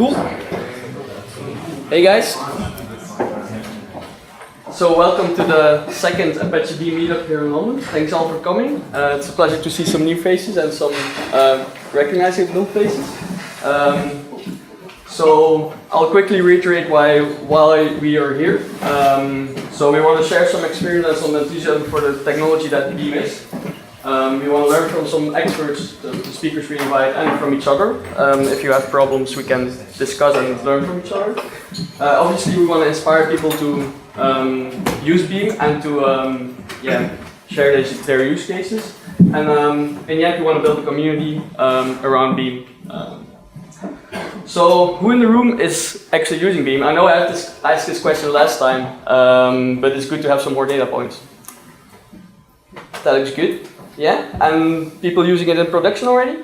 Cool. Hey guys. So welcome to the second Apache Beam meetup here in London. Thanks all for coming. It's a pleasure to see some new faces and some recognizable faces. So I'll quickly reiterate why we are here. So we want to share some experience and some enthusiasm for the technology that Beam is. We want to learn from some experts, the speakers we invite, and from each other. If you have problems, we can discuss and learn from each other. Obviously, we want to inspire people to use Beam and to share their use cases. And in the end, we want to build a community around Beam. So, who in the room is actually using Beam? I know I asked this question last time, but it's good to have some more data points. That looks good. Yeah? And people using it in production already?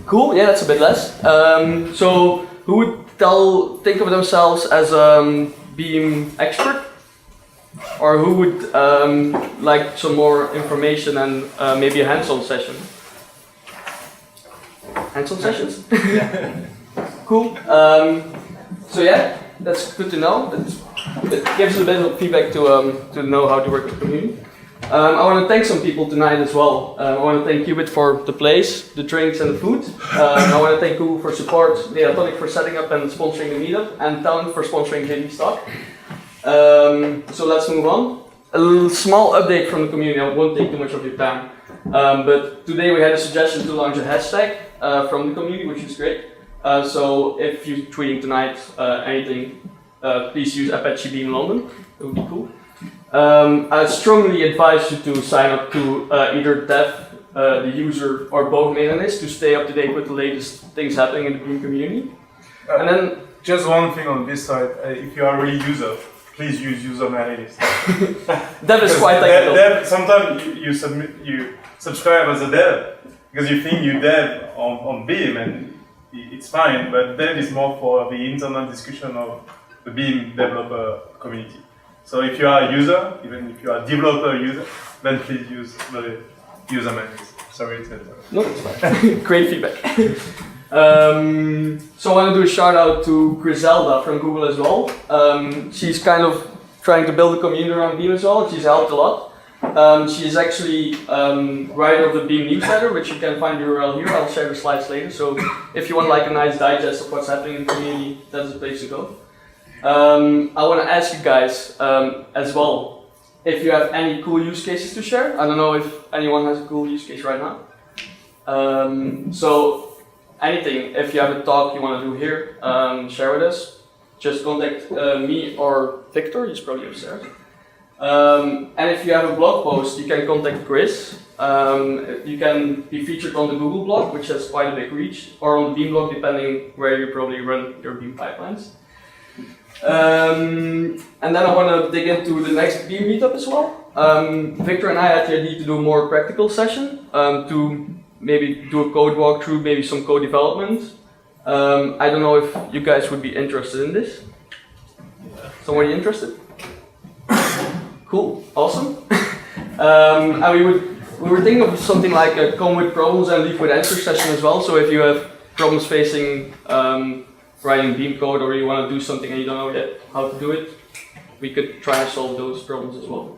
Cool, yeah, that's a bit less. So, who would think of themselves as a Beam expert? Or who would like some more information and maybe a hands-on session? Hands-on sessions? Cool. So yeah, that's good to know. It gives us a bit of feedback to know how to work with the community. I want to thank some people tonight as well. I want to thank Qubit for the place, the drinks and the food. I want to thank Google for support, Datatonic for setting up and sponsoring the meetup, and Town for sponsoring JB's talk. So let's move on. A small update from the community. I won't take too much of your time. But today we had a suggestion to launch a hashtag from the community, which is great. So if you're tweeting tonight anything, please use Apache Beam London. It would be cool. I strongly advise you to sign up to either dev, the user, or both mailing lists to stay up to date with the latest things happening in the Beam community. And then just one thing on this side, if you are really user, please use user mailing list. Dev is quite technical. Sometimes you subscribe as a dev because you think you dev on Beam and it's fine, but dev is more for the internal discussion of the Beam developer community. So if you are a user, even if you are a developer user, then please use the user mailing list. Sorry to interrupt. No, it's fine. Great feedback. So I want to do a shout out to Griselda from Google as well. She's kind of trying to build a community around Beam as well. She's helped a lot. She's actually writer of the Beam newsletter, which you can find the URL here. I'll share the slides later. So if you want like a nice digest of what's happening in the community, that's the place to go. I want to ask you guys as well if you have any cool use cases to share. I don't know if anyone has a cool use case right now. So anything, if you have a talk you want to do here, share with us. Just contact me or Victor, he's probably upstairs. And if you have a blog post, you can contact Chris. You can be featured on the Google blog, which has quite a big reach, or on the Beam blog, depending where you probably run your Beam pipelines. And then I want to dig into the next Beam meetup as well. Victor and I had the idea to do a more practical session, to maybe do a code walkthrough, maybe some code development. I don't know if you guys would be interested in this. Somebody interested? Cool, awesome. And we were thinking of something like a come with problems and leave with answers session as well. So if you have problems facing writing Beam code, or you want to do something and you don't know yet how to do it, we could try and solve those problems as well.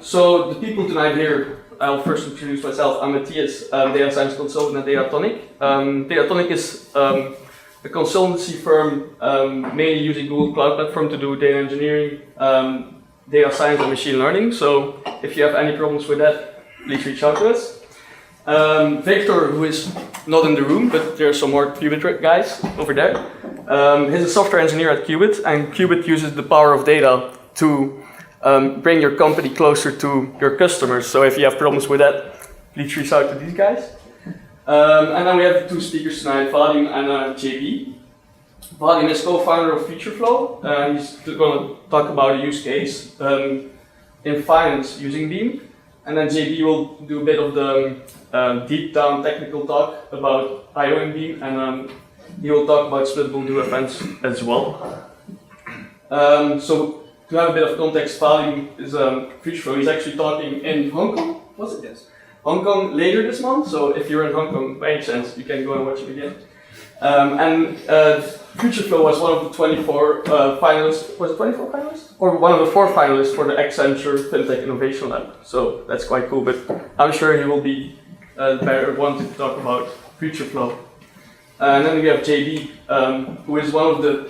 So the people tonight here, I'll first introduce myself. I'm Matthias, data science consultant at Datatonic. Datatonic is a consultancy firm mainly using Google Cloud Platform to do data engineering, data science and machine learning. So if you have any problems with that, please reach out to us. Victor, who is not in the room, but there are some more Qubit guys over there. He's a software engineer at Qubit, and Qubit uses the power of data to bring your company closer to your customers. So if you have problems with that, please reach out to these guys. And then we have two speakers tonight, Vadim and JB. Vadim is co-founder of FutureFlow. He's going to talk about a use case in finance using Beam. And then JB will do a bit of the deep down technical talk about I/O in Beam, and he will talk about splittable DoFns as well. So to have a bit of context, Vadim is FutureFlow. He's actually talking in Hong Kong, was it? Yes. Hong Kong later this month, so if you're in Hong Kong by any chance, you can go and watch it again. And FutureFlow was one of the 24 finalists, was it 24 finalists? Or one of the 4 finalists for the Accenture FinTech Innovation Lab. So that's quite cool, but I'm sure he will be better wanting to talk about FutureFlow. And then we have JB, who is one of the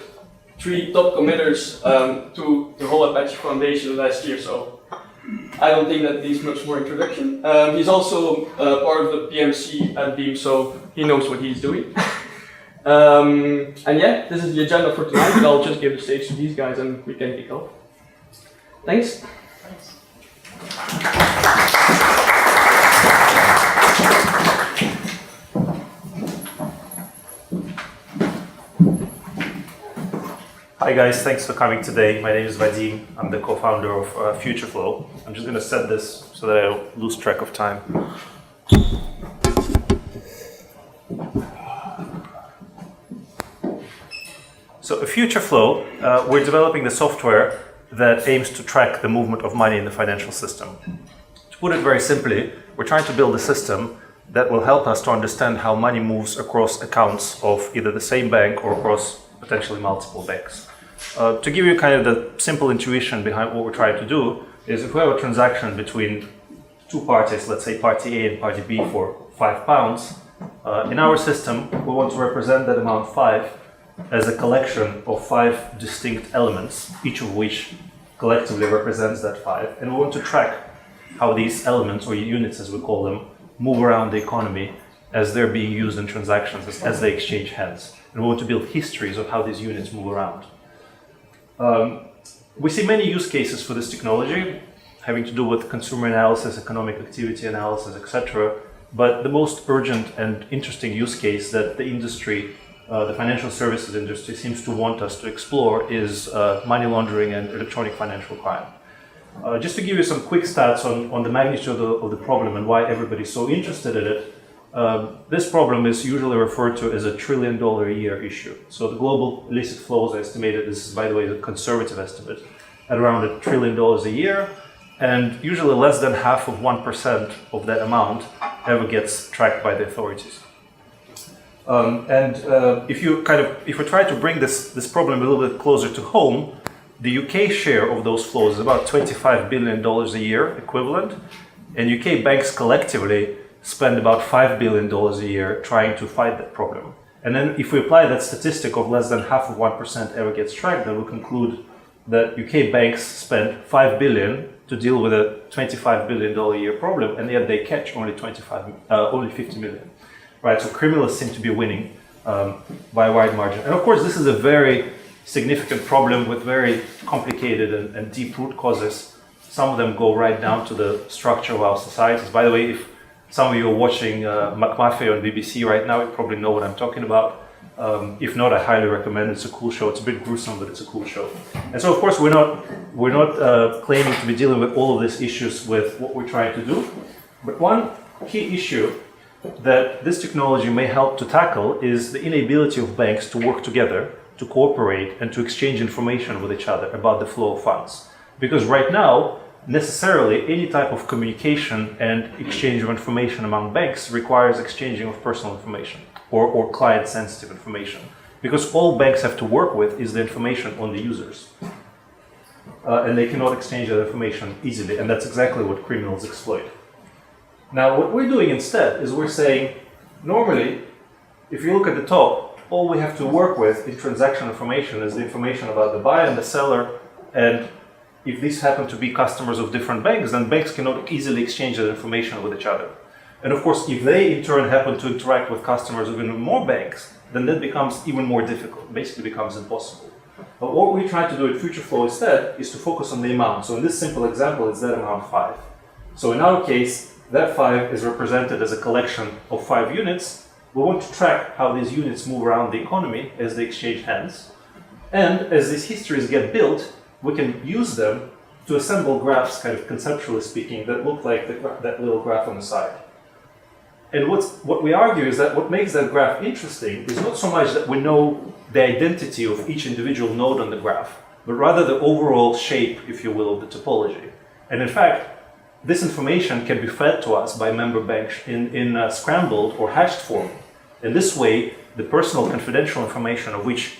3 top committers to the whole Apache Foundation last year, so I don't think that needs much more introduction. He's also part of the PMC at Beam, so he knows what he's doing. And yeah, this is the agenda for tonight, but I'll just give the stage to these guys and we can kick off. Thanks. Hi guys, thanks for coming today. My name is Vadim. I'm the co-founder of FutureFlow. I'm just going to set this so that I don't lose track of time. So at FutureFlow, we're developing the software that aims to track the movement of money in the financial system. To put it very simply, we're trying to build a system that will help us to understand how money moves across accounts of either the same bank or across potentially multiple banks. To give you kind of the simple intuition behind what we're trying to do is if we have a transaction between 2 parties, let's say party A and party B for £5, in our system we want to represent that amount 5 as a collection of 5 distinct elements, each of which collectively represents that 5, and we want to track how these elements, or units as we call them, move around the economy as they're being used in transactions, as they exchange hands. And we want to build histories of how these units move around. We see many use cases for this technology, having to do with consumer analysis, economic activity analysis, etc. But the most urgent and interesting use case that the industry, the financial services industry, seems to want us to explore is money laundering and electronic financial crime. Just to give you some quick stats on the magnitude of the problem and why everybody's so interested in it, this problem is usually referred to as a $1 trillion a year issue. So the global illicit flows are estimated, this is by the way a conservative estimate, at around $1 trillion a year, and usually less than half of 1% of that amount ever gets tracked by the authorities. If we try to bring this problem a little bit closer to home, the UK share of those flows is about $25 billion a year equivalent, and UK banks collectively spend about $5 billion a year trying to fight that problem. And then if we apply that statistic of less than half of 1% ever gets tracked, then we conclude that UK banks spend $5 billion to deal with a $25 billion a year problem, and yet they catch only 50 million. Right, so criminals seem to be winning by a wide margin. And of course, this is a very significant problem with very complicated and deep root causes. Some of them go right down to the structure of our societies. By the way, if some of you are watching McMaffei on BBC right now, you probably know what I'm talking about. If not, I highly recommend it. It's a cool show. It's a bit gruesome, but it's a cool show. And so, of course, we're not claiming to be dealing with all of these issues with what we're trying to do. But one key issue that this technology may help to tackle is the inability of banks to work together, to cooperate, and to exchange information with each other about the flow of funds. Because right now, necessarily, any type of communication and exchange of information among banks requires exchanging of personal information or client-sensitive information. Because all banks have to work with is the information on the users. And they cannot exchange that information easily, and that's exactly what criminals exploit. Now, what we're doing instead is we're saying, normally, if you look at the top, all we have to work with in transaction information is the information about the buyer and the seller, and if these happen to be customers of different banks, then banks cannot easily exchange that information with each other. And of course, if they in turn happen to interact with customers of even more banks, then that becomes even more difficult, basically becomes impossible. But what we try to do at FutureFlow instead is to focus on the amount. So in this simple example, it's that amount 5. So in our case, that 5 is represented as a collection of 5 units. We want to track how these units move around the economy as they exchange hands. And as these histories get built, we can use them to assemble graphs, kind of conceptually speaking, that look like that little graph on the side. And what we argue is that what makes that graph interesting is not so much that we know the identity of each individual node on the graph, but rather the overall shape, if you will, of the topology. And in fact, this information can be fed to us by member banks in a scrambled or hashed form. In this way, the personal confidential information of which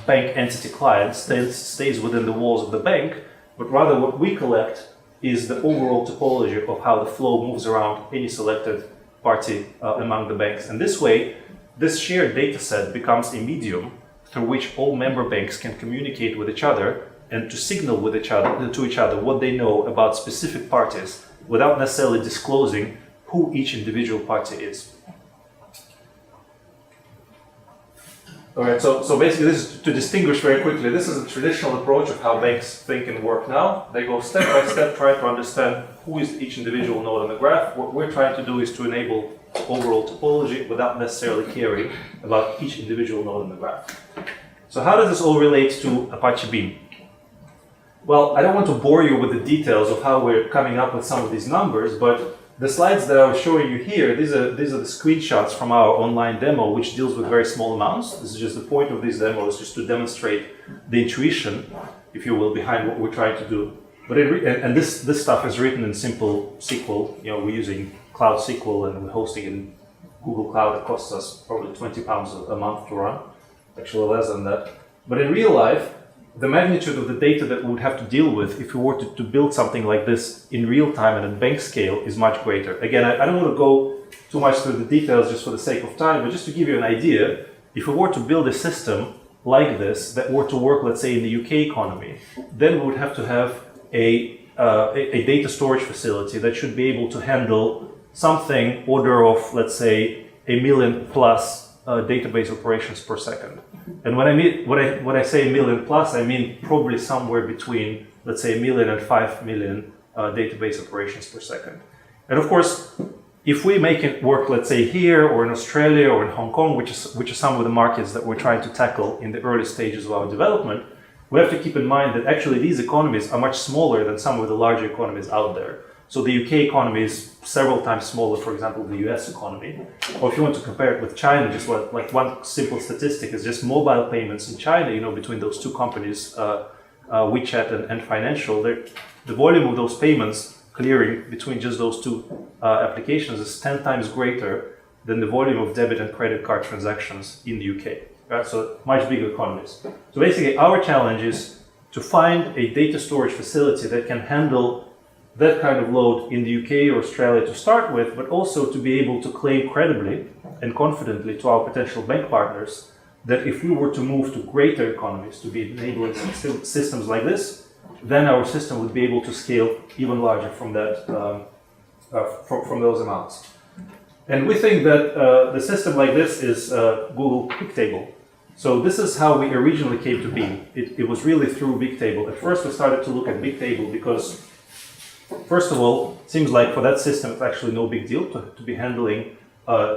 bank entity client stays within the walls of the bank, but rather what we collect is the overall topology of how the flow moves around any selected party among the banks. And this way, this shared data set becomes a medium through which all member banks can communicate with each other and to signal with to each other what they know about specific parties without necessarily disclosing who each individual party is. All right, so basically this is to distinguish very quickly. This is a traditional approach of how banks think and work now. They go step by step, try to understand who is each individual node on the graph. What we're trying to do is to enable overall topology without necessarily caring about each individual node on the graph. So how does this all relate to Apache Beam? Well, I don't want to bore you with the details of how we're coming up with some of these numbers, but the slides that I was showing you here, these are the screenshots from our online demo, which deals with very small amounts. This is just the point of this demo, is just to demonstrate the intuition, if you will, behind what we're trying to do. But and this stuff is written in simple SQL. We're using Cloud SQL and we're hosting it in Google Cloud. It costs us probably £20 a month to run, actually less than that. But in real life, the magnitude of the data that we would have to deal with if we were to build something like this in real time and at bank scale is much greater. Again, I don't want to go too much through the details just for the sake of time, but just to give you an idea, if we were to build a system like this that were to work, let's say, in the UK economy, then we would have to have a data storage facility that should be able to handle something order of, let's say, 1 million plus database operations per second. And when I say 1 million plus, I mean probably somewhere between, let's say, 1 million and 5 million database operations per second. And of course, if we make it work, let's say here or in Australia or in Hong Kong, which are some of the markets that we're trying to tackle in the early stages of our development, we have to keep in mind that actually these economies are much smaller than some of the larger economies out there. So the UK economy is several times smaller, for example, the US economy. Or if you want to compare it with China, just like one simple statistic is just mobile payments in China, between those two companies, WeChat and Financial, the volume of those payments clearing between just those two applications is 10 times greater than the volume of debit and credit card transactions in the UK. Right? So much bigger economies. So basically our challenge is to find a data storage facility that can handle that kind of load in the UK or Australia to start with, but also to be able to claim credibly and confidently to our potential bank partners that if we were to move to greater economies, to be enabling systems like this, then our system would be able to scale even larger from that, from those amounts. And we think that the system like this is Google Bigtable. So this is how we originally came to Beam. It was really through Bigtable. At first we started to look at Bigtable because, first of all, it seems like for that system it's actually no big deal to be handling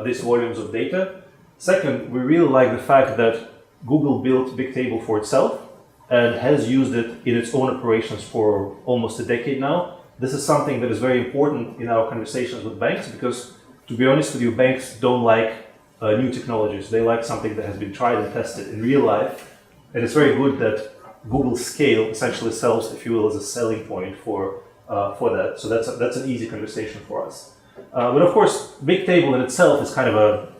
these volumes of data. Second, we really like the fact that Google built Bigtable for itself and has used it in its own operations for almost a decade now. This is something that is very important in our conversations with banks because, to be honest with you, banks don't like new technologies. They like something that has been tried and tested in real life. And it's very good that Google Scale essentially sells, if you will, as a selling point for that. So that's an easy conversation for us. But of course, Bigtable in itself is kind of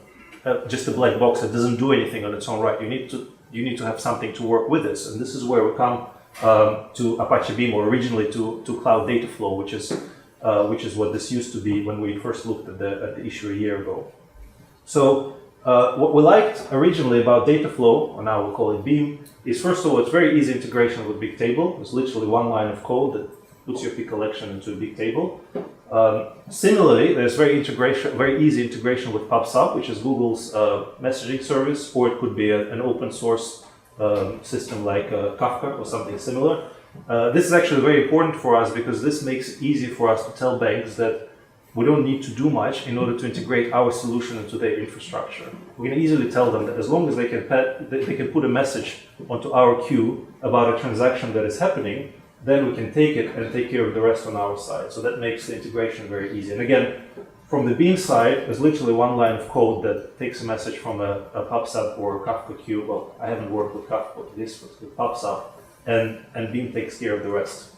just a black box that doesn't do anything on its own right. You need to have something to work with this, and this is where we come to Apache Beam, or originally to Cloud Data Flow, which is what this used to be when we first looked at the issue a year ago. So what we liked originally about data flow, or now we'll call it Beam, is first of all, it's very easy integration with Bigtable. It's literally one line of code that puts your P collection into a Bigtable. Similarly, there's very easy integration with PubSub, which is Google's messaging service, or it could be an open source system like Kafka or something similar. This is actually very important for us because this makes it easy for us to tell banks that we don't need to do much in order to integrate our solution into their infrastructure. We can easily tell them that as long as they can put a message onto our queue about a transaction that is happening, then we can take it and take care of the rest on our side. So that makes the integration very easy. And again, from the Beam side, there's literally one line of code that takes a message from a PubSub or a Kafka queue. Well, I haven't worked with Kafka, but this was with PubSub, and Beam takes care of the rest.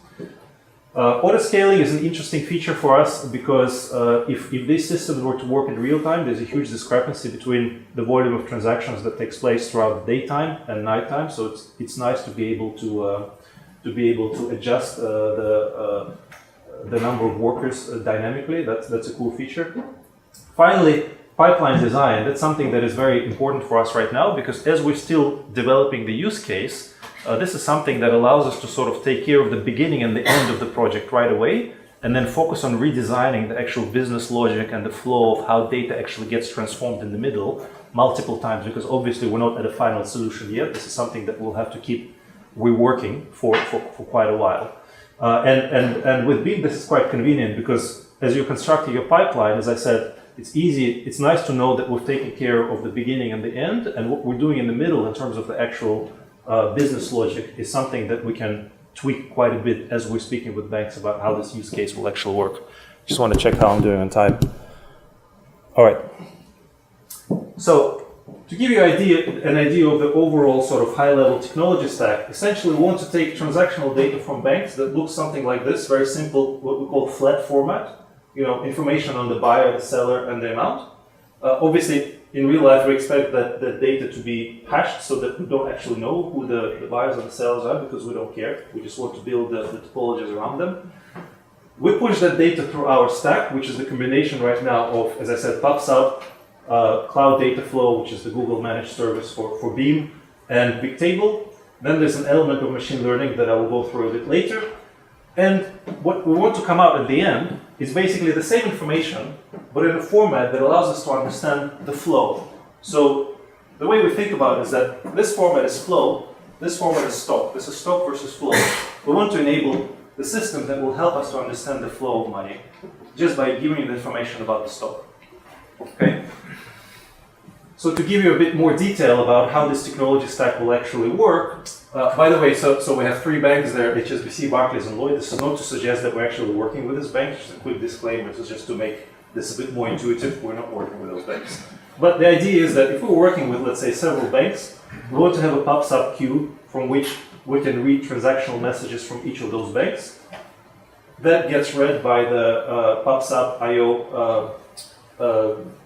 Autoscaling is an interesting feature for us because if these systems were to work in real time, there's a huge discrepancy between the volume of transactions that takes place throughout the daytime and nighttime. So it's nice to be able to adjust the number of workers dynamically. That's a cool feature. Finally, pipeline design. That's something that is very important for us right now because as we're still developing the use case, this is something that allows us to sort of take care of the beginning and the end of the project right away, and then focus on redesigning the actual business logic and the flow of how data actually gets transformed in the middle multiple times, because obviously we're not at a final solution yet. This is something that we'll have to keep reworking for quite a while. And with Beam, this is quite convenient because as you're constructing your pipeline, as I said, it's easy, it's nice to know that we've taken care of the beginning and the end, and what we're doing in the middle in terms of the actual business logic is something that we can tweak quite a bit as we're speaking with banks about how this use case will actually work. Just want to check how I'm doing on time. All right. So to give you an idea of the overall sort of high-level technology stack, essentially we want to take transactional data from banks that looks something like this, very simple, what we call flat format. You know, information on the buyer, the seller, and the amount. Obviously, in real life, we expect that data to be hashed so that we don't actually know who the buyers and the sellers are because we don't care. We just want to build the topologies around them. We push that data through our stack, which is the combination right now of, as I said, PubSub, Cloud Data Flow, which is the Google managed service for Beam, and Bigtable. Then there's an element of machine learning that I will go through a bit later. And what we want to come out at the end is basically the same information, but in a format that allows us to understand the flow. So the way we think about it is that this format is flow, this format is stock. This is stock versus flow. We want to enable the system that will help us to understand the flow of money just by giving you the information about the stock. Okay? So to give you a bit more detail about how this technology stack will actually work, by the way, so we have three banks there, HSBC, Barclays, and Lloyd. This is not to suggest that we're actually working with this bank, just a quick disclaimer, this is just to make this a bit more intuitive. We're not working with those banks. But the idea is that if we're working with, let's say, several banks, we want to have a PubSub queue from which we can read transactional messages from each of those banks. That gets read by the PubSub IO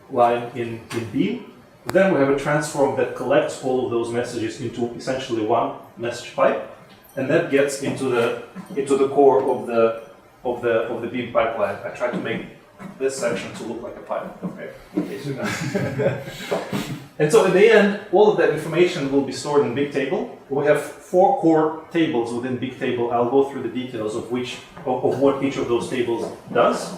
line in Beam. Then we have a transform that collects all of those messages into essentially one message pipe, and that gets into the core of the Beam pipeline. I tried to make this section to look like a pipe. Okay. And so in the end, all of that information will be stored in Bigtable. We have 4 core tables within Bigtable. I'll go through the details of what each of those tables does,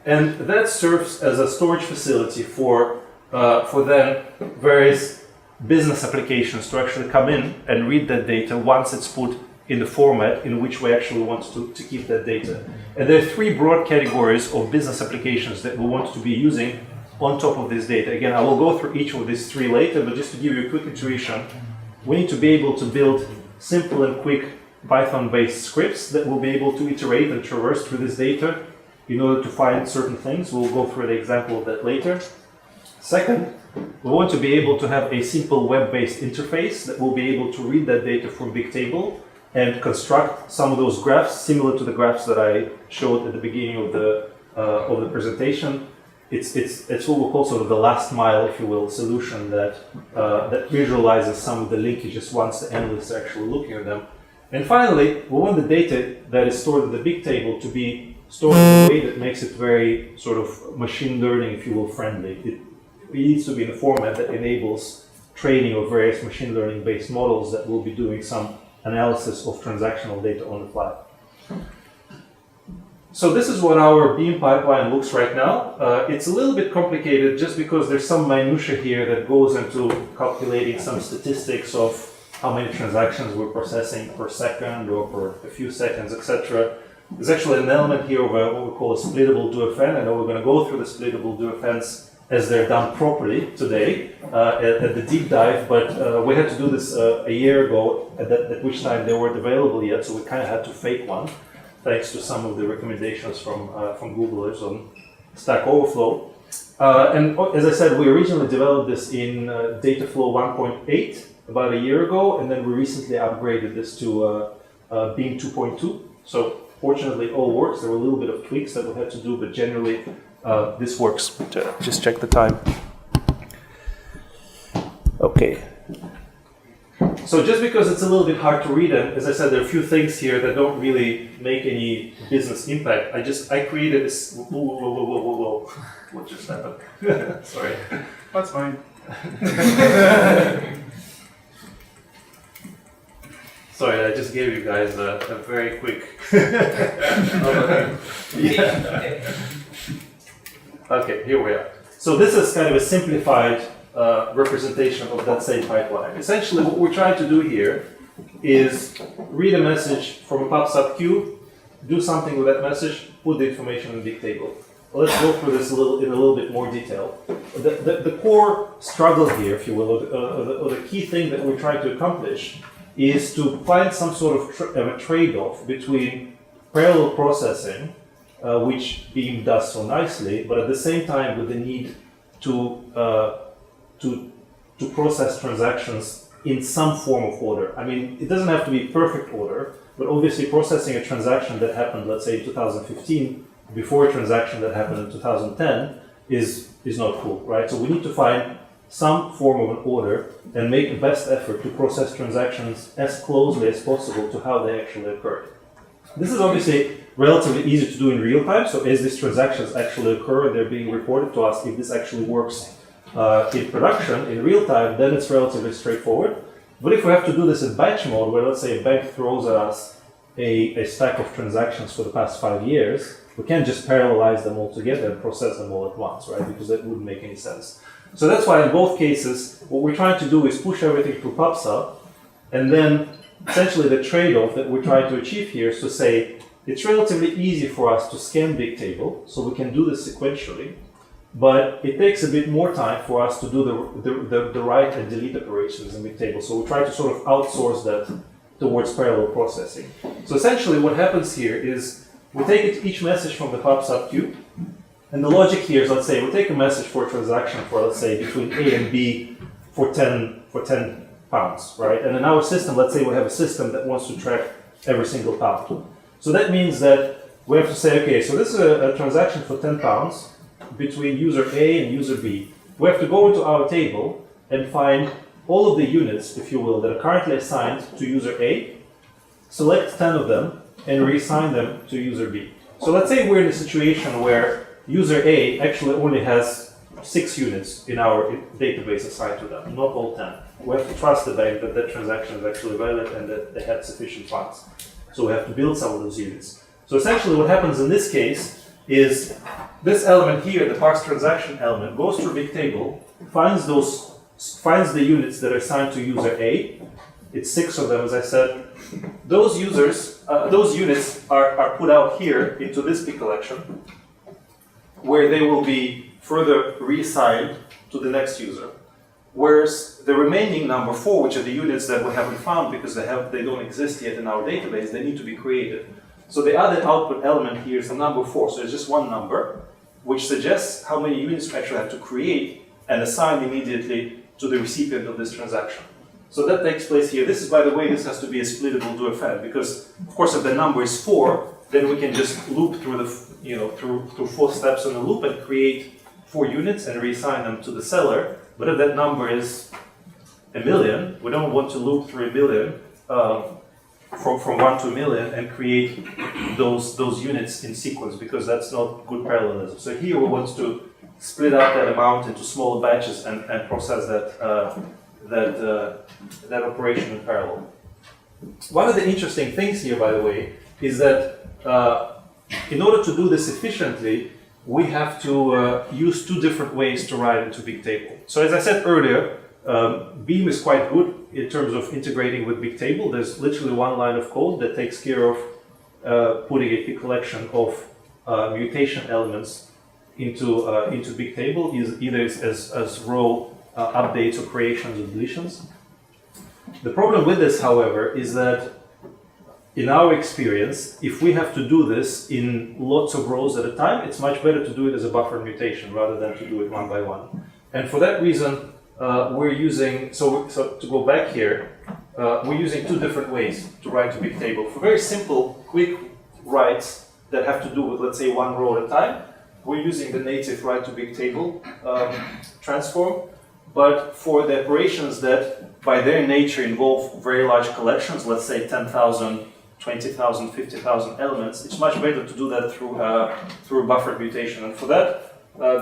and that serves as a storage facility for then various business applications to actually come in and read that data once it's put in the format in which we actually want to keep that data. And there are 3 broad categories of business applications that we want to be using on top of this data. Again, I will go through each of these 3 later, but just to give you a quick intuition, we need to be able to build simple and quick Python-based scripts that will be able to iterate and traverse through this data in order to find certain things. We'll go through the example of that later. Second, we want to be able to have a simple web-based interface that will be able to read that data from Bigtable and construct some of those graphs similar to the graphs that I showed at the beginning of the presentation. It's what we call sort of the last mile, if you will, solution that visualizes some of the linkages once the analysts are actually looking at them. And finally, we want the data that is stored in the Bigtable to be stored in a way that makes it very sort of machine learning, if you will, friendly. It needs to be in a format that enables training of various machine learning based models that will be doing some analysis of transactional data on the fly. So this is what our Beam pipeline looks right now. It's a little bit complicated just because there's some minutia here that goes into calculating some statistics of how many transactions we're processing per second or per a few seconds, etc. There's actually an element here of what we call a splittable DoFn. I know we're going to go through the splittable DoFns as they're done properly today at the deep dive, but we had to do this a year ago, at which time they weren't available yet, so we kind of had to fake one, thanks to some of the recommendations from Googlers on Stack Overflow. And as I said, we originally developed this in Dataflow 1.8 about a year ago, and then we recently upgraded this to Beam 2.2. So Fortunately, it all works. There were a little bit of tweaks that we had to do, but generally, this works. Just check the time. Okay. So just because it's a little bit hard to read, and as I said, there are a few things here that don't really make any business impact. I created this. Whoa. What just happened? Sorry. That's fine. Sorry, I just gave you guys a very quick. Okay, here we are. So this is kind of a simplified representation of that same pipeline. Essentially, what we're trying to do here is read a message from a pub/sub queue, do something with that message, put the information in a big table. Let's go through this in a little bit more detail. The core struggle here, if you will, or the key thing that we're trying to accomplish is to find some sort of a trade-off between parallel processing, which Beam does so nicely, but at the same time with the need to process transactions in some form of order. I mean, it doesn't have to be perfect order, but obviously processing a transaction that happened, let's say, in 2015, before a transaction that happened in 2010, is not cool, right? So we need to find some form of an order and make the best effort to process transactions as closely as possible to how they actually occurred. This is obviously relatively easy to do in real time, so as these transactions actually occur and they're being reported to us, if this actually works in production, in real time, then it's relatively straightforward. But if we have to do this in batch mode, where let's say a bank throws at us a stack of transactions for the past 5 years, we can't just parallelize them all together and process them all at once, right? Because that wouldn't make any sense. So that's why in both cases, what we're trying to do is push everything through pub/sub, and then essentially the trade-off that we're trying to achieve here is to say it's relatively easy for us to scan Bigtable, so we can do this sequentially, but it takes a bit more time for us to do the write and delete operations in Bigtable. So we try to sort of outsource that towards parallel processing. So essentially what happens here is we take each message from the pub/sub queue, and the logic here is, let's say, we take a message for a transaction for, let's say, between A and B for 10 pounds, right? And in our system, let's say we have a system that wants to track every single pound. So that means that we have to say, okay, so this is a transaction for 10 pounds between user A and user B. We have to go into our table and find all of the units, if you will, that are currently assigned to user A, select 10 of them, and reassign them to user B. So let's say we're in a situation where user A actually only has 6 units in our database assigned to them, not all 10. We have to trust the bank that that transaction is actually valid and that they had sufficient funds. So we have to build some of those units. So essentially what happens in this case is this element here, the parse transaction element, goes through Bigtable, finds the units that are assigned to user A. It's 6 of them, as I said. Those units are put out here into this big collection, where they will be further reassigned to the next user. Whereas the remaining number 4, which are the units that we haven't found because they don't exist yet in our database, they need to be created. So the other output element here is the number 4. So it's just one number, which suggests how many units we actually have to create and assign immediately to the recipient of this transaction. So that takes place here. This is, by the way, this has to be a splittable DoFn because, of course, if the number is 4, then we can just loop through through 4 steps in a loop and create 4 units and reassign them to the seller. But if that number is 1 million, we don't want to loop through 1 million from 1 to 1 million and create those units in sequence because that's not good parallelism. So here we want to split up that amount into smaller batches and process that operation in parallel. One of the interesting things here, by the way, is that in order to do this efficiently, we have to use 2 different ways to write into Bigtable. So as I said earlier, Beam is quite good in terms of integrating with Bigtable. There's literally one line of code that takes care of putting a collection of mutation elements into Bigtable, either as row updates or creations or deletions. The problem with this, however, is that in our experience, if we have to do this in lots of rows at a time, it's much better to do it as a buffer mutation rather than to do it one by one. And for that reason, we're using, so to go back here, we're using 2 different ways to write to Bigtable. For very simple, quick writes that have to do with, let's say, one row at a time, we're using the native write to big table transform. But for the operations that by their nature involve very large collections, let's say 10,000, 20,000, 50,000 elements, it's much better to do that through buffered mutation. And for that,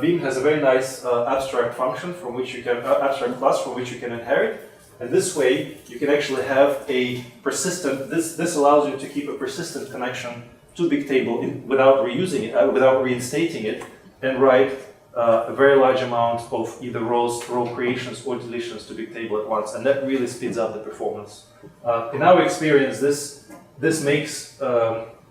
Beam has a very nice abstract function from which you can, abstract class from which you can inherit. And this way, you can actually have a persistent, this allows you to keep a persistent connection to big table without reusing it, without reinstating it, and write a very large amount of either row creations or deletions to big table at once. And that really speeds up the performance. In our experience, this makes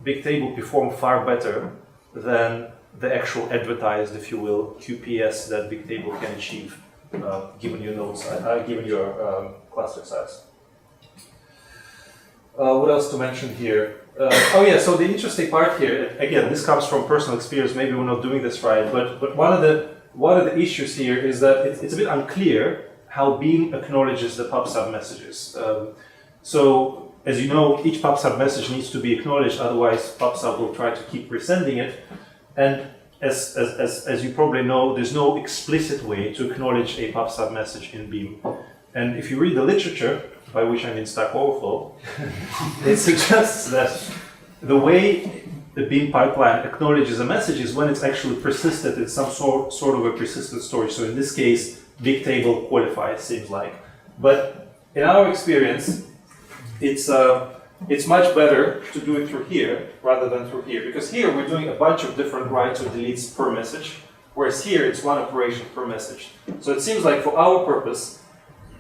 big table perform far better than the actual advertised, if you will, QPS that big table can achieve, given your nodes, given your cluster size. What else to mention here? Oh yeah, so the interesting part here, again, this comes from personal experience, maybe we're not doing this right, but one of the issues here is that it's a bit unclear how Beam acknowledges the pub/sub messages. So, as you know, each pub/sub message needs to be acknowledged, otherwise pub/sub will try to keep resending it. And as you probably know, there's no explicit way to acknowledge a pub/sub message in Beam. And if you read the literature, by which I mean Stack Overflow, it suggests that the way the Beam pipeline acknowledges a message is when it's actually persisted in some sort of a persistent storage. So in this case, big table qualifies, seems like. But in our experience, it's much better to do it through here rather than through here, because here we're doing a bunch of different writes or deletes per message, whereas here it's one operation per message. So it seems like for our purpose,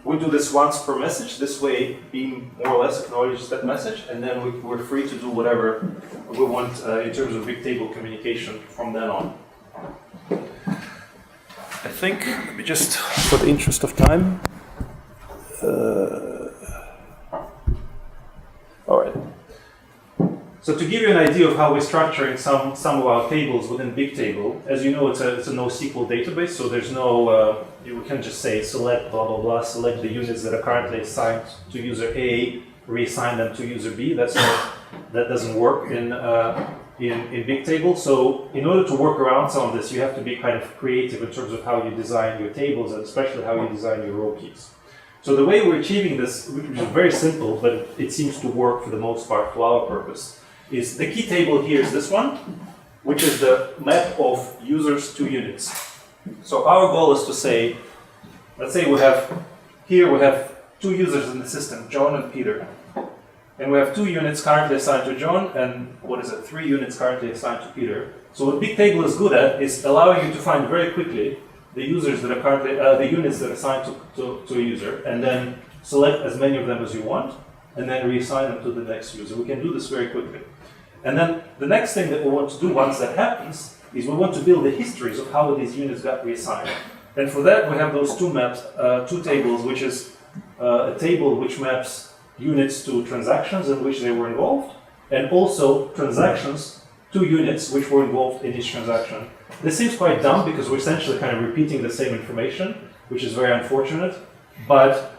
we do this once per message. This way, Beam more or less acknowledges that message, and then we're free to do whatever we want in terms of big table communication from then on. I think, let me just, for the interest of time, all right. So to give you an idea of how we're structuring some of our tables within Big Table, as you know, it's a NoSQL database, so there's no, we can just say select blah, blah, blah, select the units that are currently assigned to user A, reassign them to user B. That doesn't work in Big Table. So in order to work around some of this, you have to be kind of creative in terms of how you design your tables, and especially how you design your row keys. So the way we're achieving this, which is very simple, but it seems to work for the most part for our purpose, is the key table here is this one, which is the map of users to units. So our goal is to say, let's say we have two users in the system, John and Peter. And we have 2 units currently assigned to John, and 3 units currently assigned to Peter. So what Big Table is good at is allowing you to find very quickly the users that are currently, the units that are assigned to a user, and then select as many of them as you want, and then reassign them to the next user. We can do this very quickly. And then the next thing that we want to do once that happens is we want to build the histories of how these units got reassigned. And for that we have those two tables, which is a table which maps units to transactions in which they were involved, and also transactions to units which were involved in each transaction. This seems quite dumb because we're essentially kind of repeating the same information, which is very unfortunate. But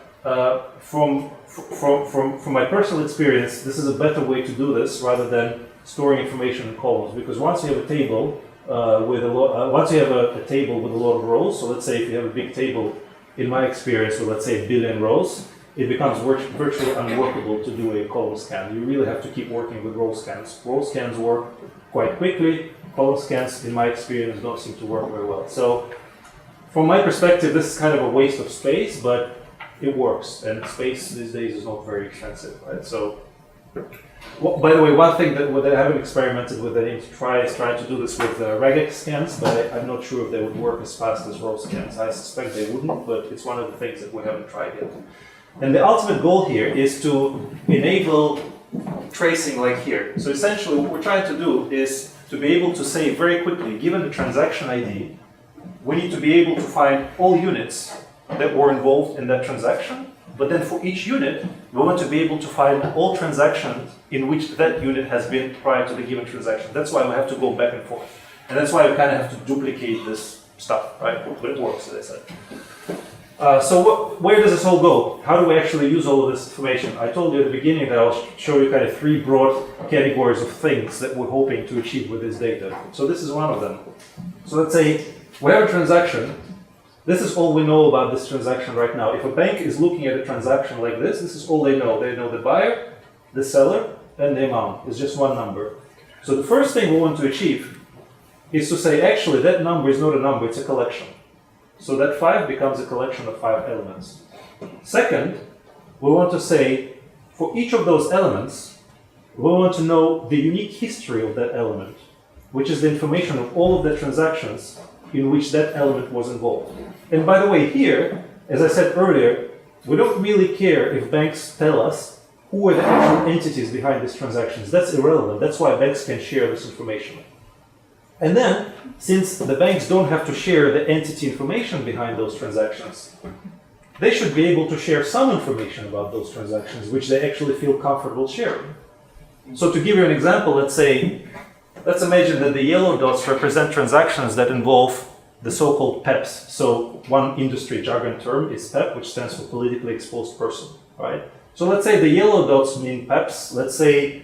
from my personal experience, this is a better way to do this rather than storing information in columns. Because once you have a table with a table with a lot of rows, so let's say if you have a big table, in my experience, with let's say 1 billion rows, it becomes virtually unworkable to do a column scan. You really have to keep working with row scans. Row scans work quite quickly. Column scans, in my experience, don't seem to work very well. So, from my perspective, this is kind of a waste of space, but it works. And space these days is not very expensive, right? So, by the way, one thing that I haven't experimented with that I need to try is trying to do this with regex scans, but I'm not sure if they would work as fast as row scans. I suspect they wouldn't, but it's one of the things that we haven't tried yet. And the ultimate goal here is to enable tracing like here. So essentially what we're trying to do is to be able to say very quickly, given the transaction ID, we need to be able to find all units that were involved in that transaction. But then for each unit, we want to be able to find all transactions in which that unit has been prior to the given transaction. That's why we have to go back and forth. And that's why we kind of have to duplicate this stuff, right? But it works, as I said. Where does this all go? How do we actually use all of this information? I told you at the beginning that I'll show you kind of three broad categories of things that we're hoping to achieve with this data. So this is one of them. So let's say we have a transaction. This is all we know about this transaction right now. If a bank is looking at a transaction like this is all they know. They know the buyer, the seller, and the amount. It's just one number. So the first thing we want to achieve is to say, actually, that number is not a number, it's a collection. So that 5 becomes a collection of 5 elements. Second, we want to say, for each of those elements, we want to know the unique history of that element, which is the information of all of the transactions in which that element was involved. And by the way, here, as I said earlier, we don't really care if banks tell us who are the actual entities behind these transactions. That's irrelevant. That's why banks can share this information. And then, since the banks don't have to share the entity information behind those transactions, they should be able to share some information about those transactions, which they actually feel comfortable sharing. So to give you an example, let's imagine that the yellow dots represent transactions that involve the so-called PEPs. So one industry jargon term is PEP, which stands for politically exposed person, right? So let's say the yellow dots mean PEPs. Let's say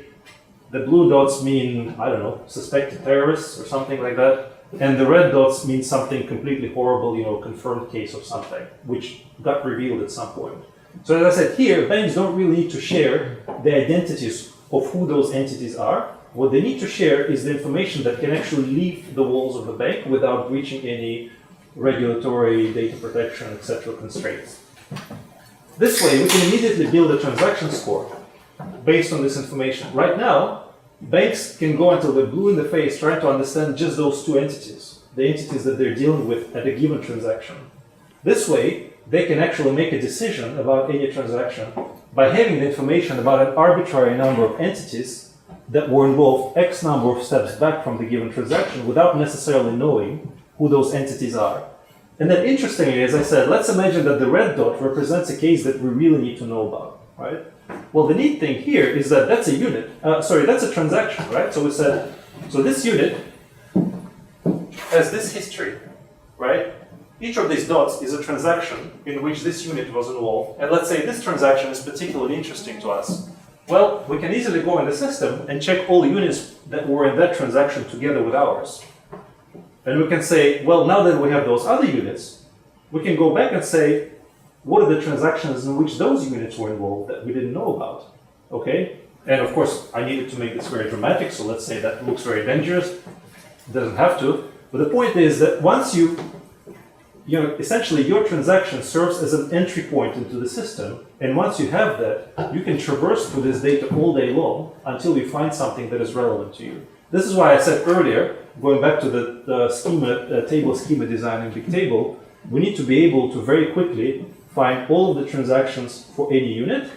the blue dots mean, I don't know, suspected terrorists or something like that. And the red dots mean something completely horrible, confirmed case of something, which got revealed at some point. So as I said here, banks don't really need to share the identities of who those entities are. What they need to share is the information that can actually leave the walls of the bank without breaching any regulatory, data protection, etc. constraints. This way, we can immediately build a transaction score based on this information. Right now, banks can go until they're blue in the face trying to understand just those two entities, the entities that they're dealing with at a given transaction. This way, they can actually make a decision about any transaction by having the information about an arbitrary number of entities that were involved X number of steps back from the given transaction without necessarily knowing who those entities are. And then interestingly, as I said, let's imagine that the red dot represents a case that we really need to know about, right? Well, the neat thing here is that that's a unit, that's a transaction, right? So we said, so this unit has this history, right? Each of these dots is a transaction in which this unit was involved. And let's say this transaction is particularly interesting to us. Well, we can easily go in the system and check all the units that were in that transaction together with ours. And we can say, well, now that we have those other units, we can go back and say, what are the transactions in which those units were involved that we didn't know about? Okay? And of course, I needed to make this very dramatic, so let's say that looks very dangerous. It doesn't have to. But the point is that once essentially your transaction serves as an entry point into the system, and once you have that, you can traverse through this data all day long until you find something that is relevant to you. This is why I said earlier, going back to the table schema design in Bigtable, we need to be able to very quickly find all of the transactions for any unit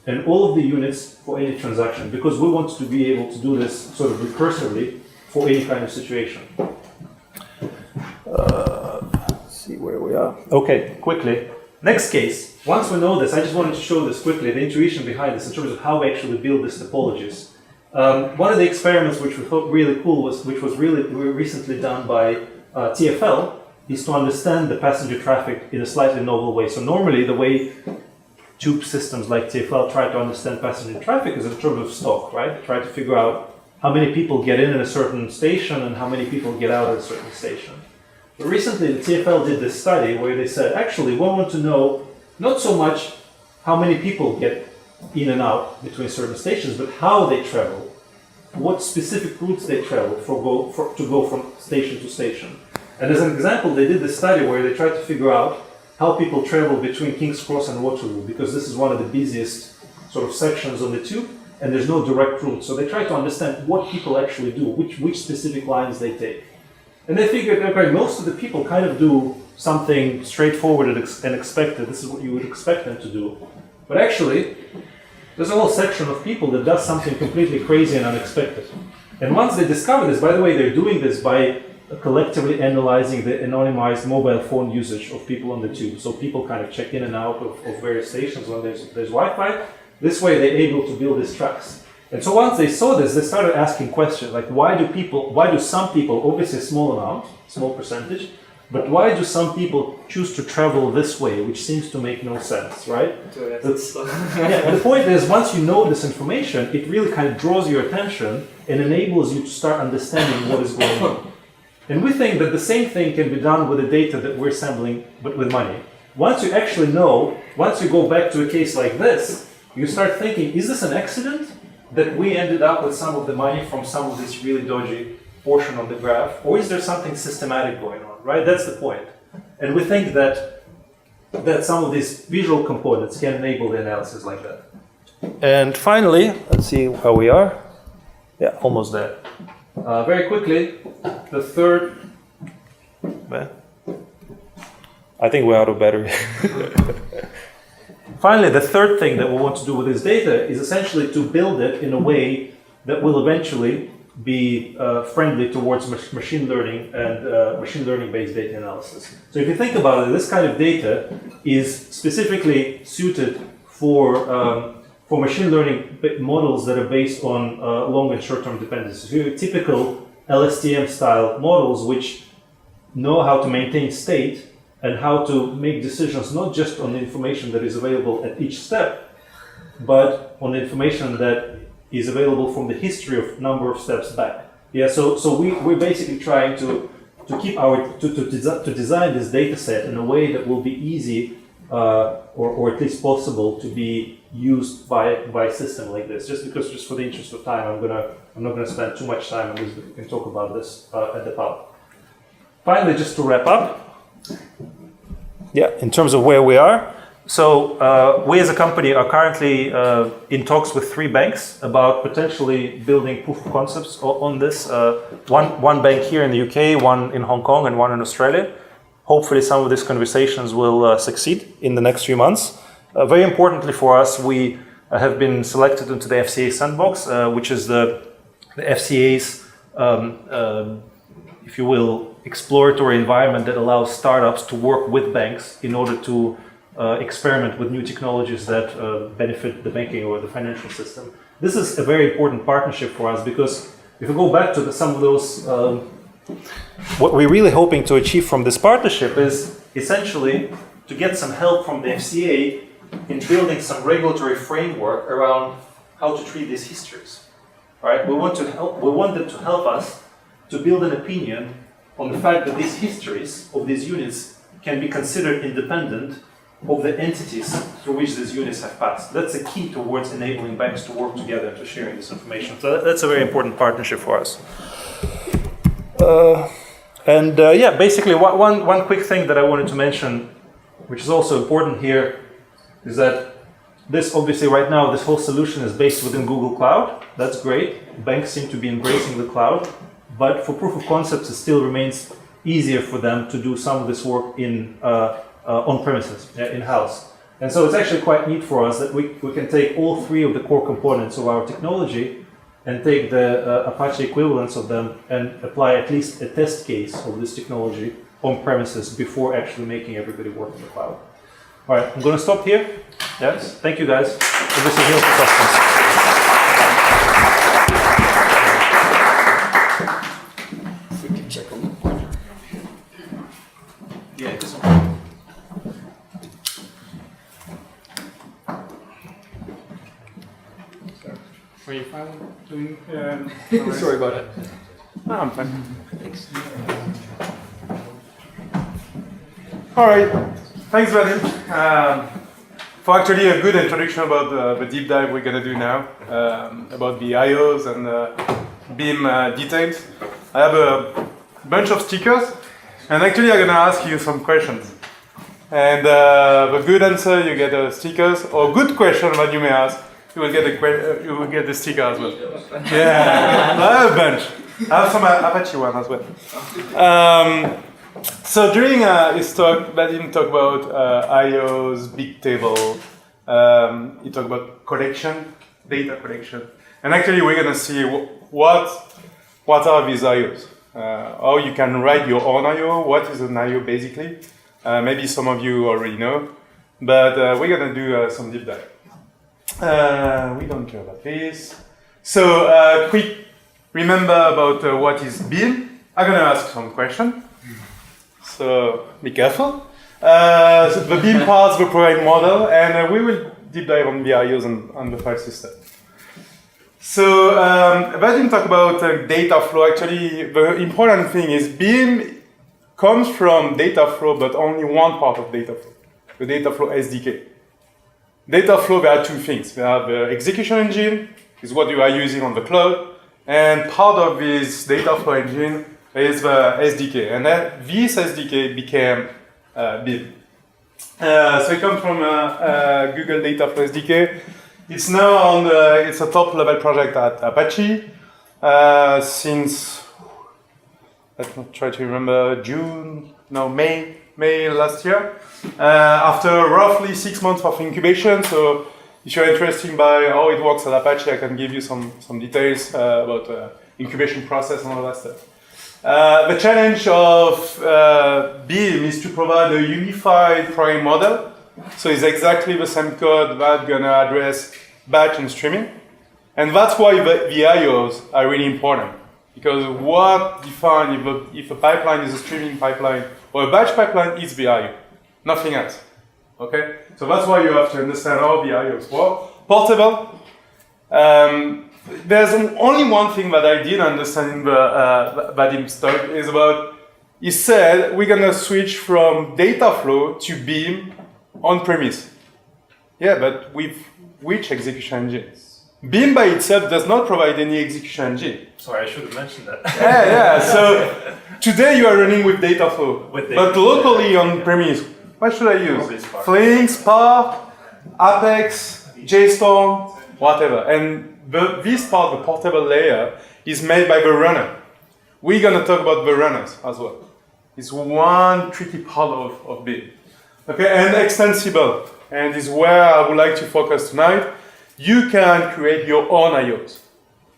and all of the units for any transaction, because we want to be able to do this sort of recursively for any kind of situation. Let's see where we are. Okay, quickly. Next case. Once we know this, I just wanted to show this quickly, the intuition behind this in terms of how we actually build these topologies. One of the experiments which we thought really cool which was really recently done by TfL, is to understand the passenger traffic in a slightly novel way. So normally the way tube systems like TfL try to understand passenger traffic is in terms of stock, right? They try to figure out how many people get in a certain station and how many people get out at a certain station. But recently the TfL did this study where they said, actually, we want to know not so much how many people get in and out between certain stations, but how they travel, what specific routes they travel to go from station to station. And as an example, they did this study where they tried to figure out how people travel between King's Cross and Waterloo, because this is one of the busiest sort of sections on the tube, and there's no direct route. So they tried to understand what people actually do, which specific lines they take. And they figured, okay, most of the people kind of do something straightforward and expected. This is what you would expect them to do. But actually, there's a whole section of people that does something completely crazy and unexpected. And once they discover this, by the way, they're doing this by collectively analyzing the anonymized mobile phone usage of people on the tube. So people kind of check in and out of various stations when there's Wi-Fi. This way they're able to build these tracks. And so once they saw this, they started asking questions like, why do some people, obviously a small amount, small percentage, But why do some people choose to travel this way, which seems to make no sense, right? The point is, once you know this information, it really kind of draws your attention and enables you to start understanding what is going on. And we think that the same thing can be done with the data that we're assembling, but with money. Once you actually know, once you go back to a case like this, you start thinking, is this an accident that we ended up with some of the money from some of this really dodgy portion of the graph, or is there something systematic going on, right? That's the point. And we think that some of these visual components can enable the analysis like that. And finally, let's see how we are. Yeah, almost there. Very quickly, the third. I think we're out of battery. Finally, the third thing that we want to do with this data is essentially to build it in a way that will eventually be friendly towards machine learning and machine learning-based data analysis. So if you think about it, this kind of data is specifically suited for machine learning models that are based on long and short-term dependencies. Your typical LSTM-style models which know how to maintain state and how to make decisions not just on the information that is available at each step, but on the information that is available from the history of number of steps back. Yeah, so we're basically trying to keep to design this data set in a way that will be easy or at least possible to be used by a system like this. Just for the interest of time, I'm not gonna spend too much time on this, but we can talk about this at the pub. Finally, just to wrap up. Yeah, in terms of where we are. So we as a company are currently in talks with 3 banks about potentially building proof of concepts on this. One bank here in the UK, one in Hong Kong, and one in Australia. Hopefully some of these conversations will succeed in the next few months. Very importantly for us, we have been selected into the FCA sandbox, which is the FCA's, if you will, exploratory environment that allows startups to work with banks in order to experiment with new technologies that benefit the banking or the financial system. This is a very important partnership for us because if we go back to some of those, what we're really hoping to achieve from this partnership is essentially to get some help from the FCA in building some regulatory framework around how to treat these histories. Right? We want them to help us to build an opinion on the fact that these histories of these units can be considered independent of the entities through which these units have passed. That's a key towards enabling banks to work together and to sharing this information. So that's a very important partnership for us. Yeah, basically one quick thing that I wanted to mention, which is also important here, is that this obviously right now, this whole solution is based within Google Cloud. That's great. Banks seem to be embracing the cloud. But for proof of concepts, it still remains easier for them to do some of this work in on premises, in-house. And so it's actually quite neat for us that we can take all 3 of the core components of our technology and take the Apache equivalents of them and apply at least a test case of this technology on premises before actually making everybody work in the cloud. All right, I'm going to stop here. Yes, thank you guys. Obviously, here for questions. Are you fine doing? Yeah. Sorry about it. No, I'm fine. Thanks. All right. Thanks, Vadim. For actually a good introduction about the deep dive we're going to do now, about the IOs and Beam details. I have a bunch of stickers, and actually I'm going to ask you some questions. And the good answer, you get the stickers, or good question that you may ask, you will get the sticker as well. Yeah, I have a bunch. I have some Apache one as well. So during his talk, Vadim talked about IOs, big table. He talked about collection, data collection, and actually we're gonna see what are these IOs. How you can write your own IO. What is an IO basically? Maybe some of you already know, but we're gonna do some deep dive. We don't care about this. So quick remember about what is Beam. I'm gonna ask some questions. so be careful. So the Beam parts the programming model, and we will deep dive on BIOs and the file system. So Vadim talked about data flow. Actually, the important thing is Beam comes from data flow, but only one part of data flow, the data flow SDK. Data flow, there are two things. We have the execution engine, is what you are using on the cloud, and part of this data flow engine is the SDK, and this SDK became Beam. So it comes from Google Data Flow SDK. It's now on it's a top level project at Apache since, let me try to remember, May last year. After roughly 6 months of incubation, so if you're interested by how it works at Apache, I can give you some details about incubation process and all that stuff. The challenge of Beam is to provide a unified programming model. So it's exactly the same code that's going to address batch and streaming. And that's why the IOs are really important. Because what defines if a pipeline is a streaming pipeline or a batch pipeline is the IO, nothing else. Okay? So that's why you have to understand how the IOs work. Portable. There's only one thing that I didn't understand in the Vadim's talk is about, he said we're going to switch from data flow to Beam on-premise. Yeah, but with which execution engines? Beam by itself does not provide any execution engine. Sorry, I should have mentioned that. Yeah. So today you are running with data flow, but locally on-premise, what should I use? Flink, Spark, Apex, JStorm, whatever. And this part, the portable layer, is made by the runner. We're going to talk about the runners as well. It's one tricky part of Beam. Okay, and extensible. And is where I would like to focus tonight. You can create your own IOs.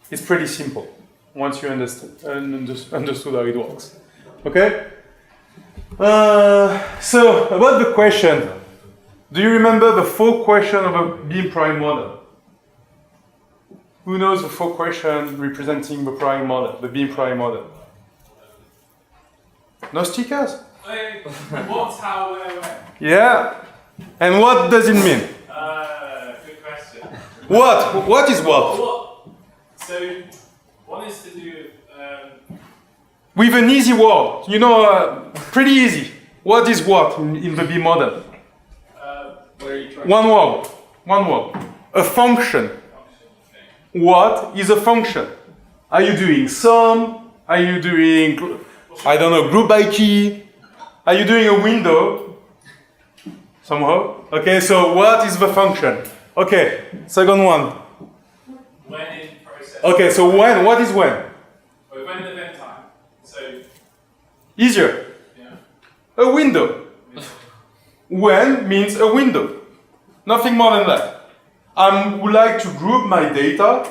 It's pretty simple once you understood how it works. Okay? So, about the question. Do you remember the 4 questions of a Beam programming model? Who knows the 4 questions representing the programming model, the Beam programming model? No stickers? What, how, where, when? Yeah. And what does it mean? Good question. What? What is what? What? So, one is to do. With an easy word. You know, pretty easy. What is what in the Beam model? Where are you trying? One word. One word. A function. What is a function? Are you doing sum? Are you doing, I don't know, group by key? Are you doing a window? Somehow? Okay, so what is the function? Okay, second one. When in process. Okay, so when, what is when? When in event time. So, Easier. yeah. A window. When means a window. Nothing more than that. I would like to group my data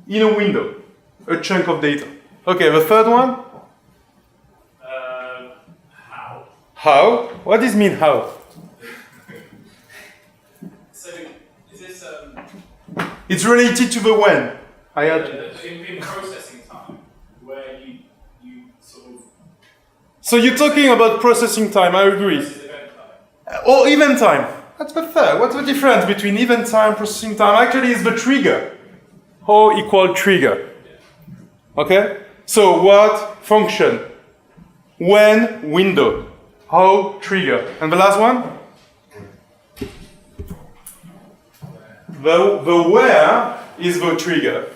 in a window, a chunk of data. Okay, the third one? How? How? What does mean how? So, is this It's related to the when. I had. in processing time, where you sort of So you're talking about processing time, I agree. versus event time? Or event time. That's the third. What's the difference between event time and processing time? Actually, it's the trigger. How equal trigger. Okay? So what function? When window. How trigger. And the last one? The where is the trigger.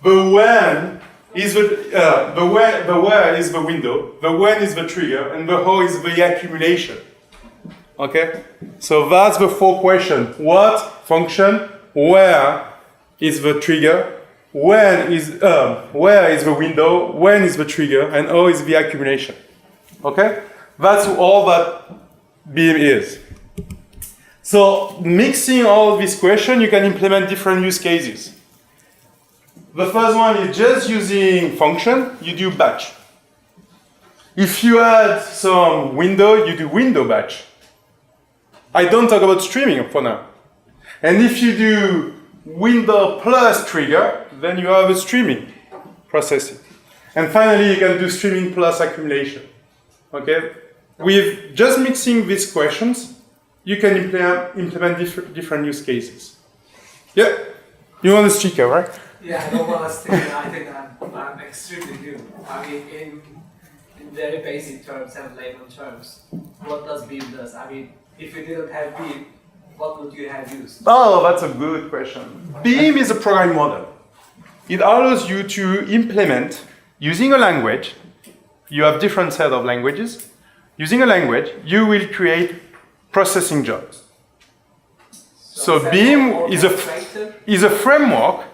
The when is the where is the window. The when is the trigger, and the how is the accumulation. Okay, so that's the 4 questions. What function? Where is the trigger? Where is the window? When is the trigger? And how is the accumulation? Okay, that's all that Beam is. So mixing all these questions, you can implement different use cases. The first one is just using function. You do batch. If you add some window, you do window batch. I don't talk about streaming for now. And if you do window plus trigger, then you have a streaming processing. And finally, you can do streaming plus accumulation. Okay? with just mixing these questions, you can implement different use cases. Yeah, you want to speak, right? Yeah, I don't want to speak. I think I'm extremely new. I mean, in very basic terms and layman terms, what does Beam does? I mean, if you didn't have Beam, what would you have used? Oh, that's a good question. Beam is a programming model. It allows you to implement, using a language, you have different set of languages. Using a language, you will create processing jobs. So Beam is a framework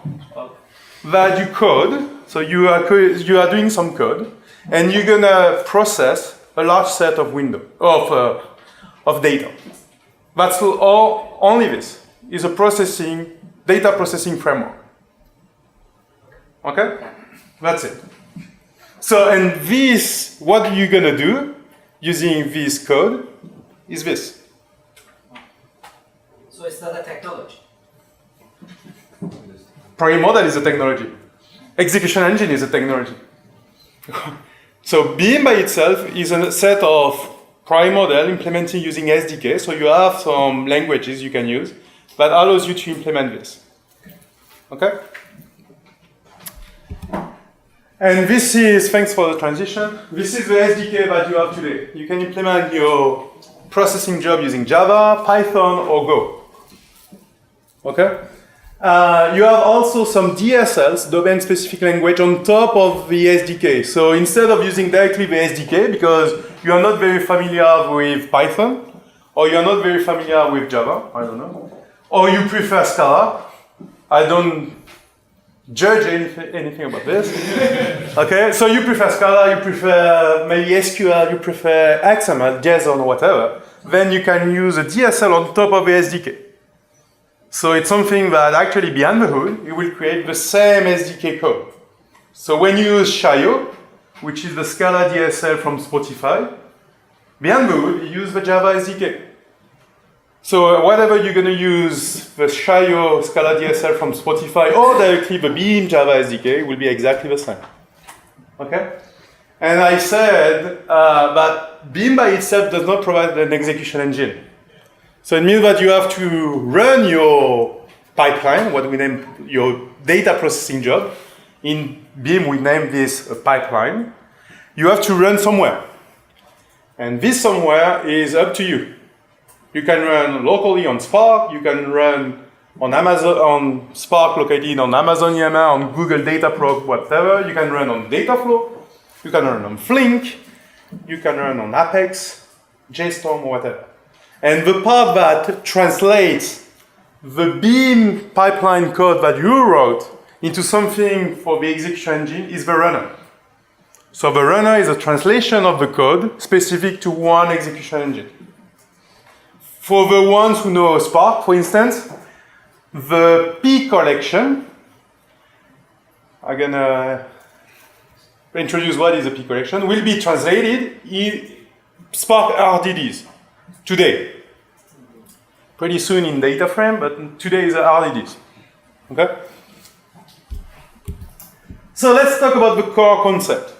that you code. So you are doing some code, and you're gonna process a large set of of data. That's all. Only this is a data processing framework. Okay, that's it. So and this, what you're gonna do using this code is this. So it's not a technology. Programming model is a technology. Execution engine is a technology. So Beam by itself is a set of programming model implementing using SDK. So you have some languages you can use that allows you to implement this. Okay? And this is, thanks for the transition, this is the SDK that you have today. You can implement your processing job using Java, Python, or Go. Okay? You have also some DSLs, domain-specific language, on top of the SDK. So instead of using directly the SDK, because you are not very familiar with Python, or you are not very familiar with Java, I don't know, or you prefer Scala, I don't judge anything about this. Okay, so you prefer Scala, you prefer maybe SQL, you prefer XML, JSON, or whatever, then you can use a DSL on top of the SDK. So it's something that actually behind the hood, it will create the same SDK code. So when you use Shayo, which is the Scala DSL from Spotify, behind the hood, you use the Java SDK. So whatever you're going to use, the Shayo Scala DSL from Spotify or directly the Beam Java SDK will be exactly the same. Okay? And I said that Beam by itself does not provide an execution engine. So it means that you have to run your pipeline, what we name your data processing job. In Beam, we name this a pipeline. You have to run somewhere. And this somewhere is up to you. You can run locally on Spark, you can run on Amazon, on Spark located on Amazon EMR, on Google Dataproc, whatever. You can run on Dataflow, you can run on Flink, you can run on Apex, JStorm, or whatever. And the part that translates the Beam pipeline code that you wrote into something for the execution engine is the runner. So the runner is a translation of the code specific to one execution engine. For the ones who know Spark, for instance, the P collection, I'm gonna introduce what is a P collection, will be translated in Spark RDDs. Today. Pretty soon in data frame, but today is RDDs. Okay? So let's talk about the core concept.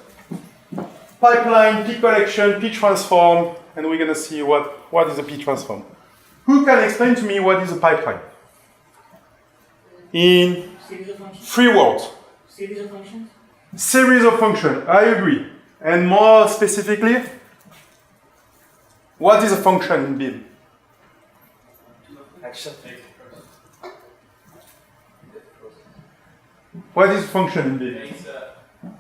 Pipeline, P collection, P transform, and we're going to see what is a P transform. Who can explain to me what is a pipeline? In 3 words. Series of functions? Series of functions, I agree. And more specifically, what is a function in Beam? Action. What is a function in Beam? Data in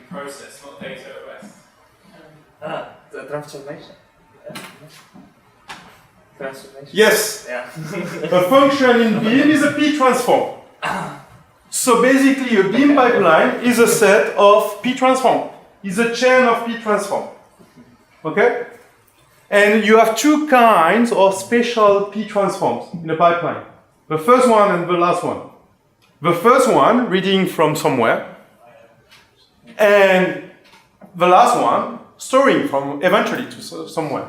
process, not data at rest. The transformation. Transformation. Yes. Yeah. A function in Beam is a P transform. So basically, a Beam pipeline is a set of P transform. Is a chain of P transform. Okay? And you have 2 kinds of special P transforms in a pipeline. The first one and the last one. The first one, reading from somewhere. And the last one, storing from eventually to somewhere.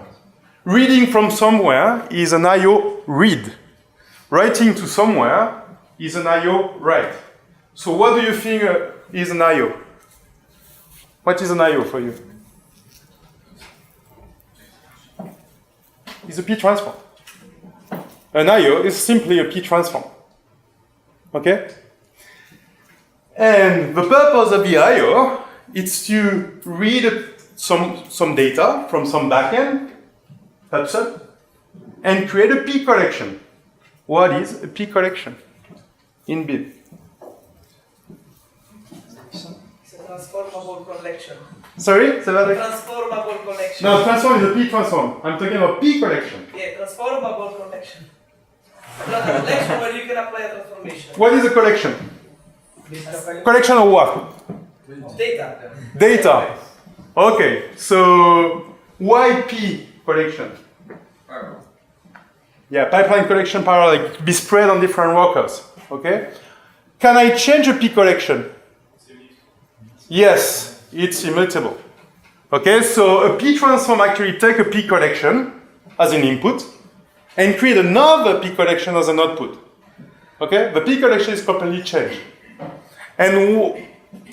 Reading from somewhere is an I/O read. Writing to somewhere is an I/O write. So what do you think is an I/O? What is an I/O for you? is a P transform. An IO is simply a P transform. Okay? And the purpose of the IO is to read some data from some backend, PubSub, and create a P collection. What is a P collection in Beam? It's a transformable collection. Sorry? Say that again. Transformable collection. No, transform is a P transform. I'm talking about P collection. Yeah, transformable collection. A collection where you can apply a transformation. What is a collection? Collection of what? Data. Data. Okay, so why P collection? Yeah, pipeline collection parallel, like be spread on different workers. Okay? Can I change a P collection? Yes, it's immutable. Okay, so a P transform actually take a P collection as an input and create another P collection as an output. Okay, the P collection is properly changed. And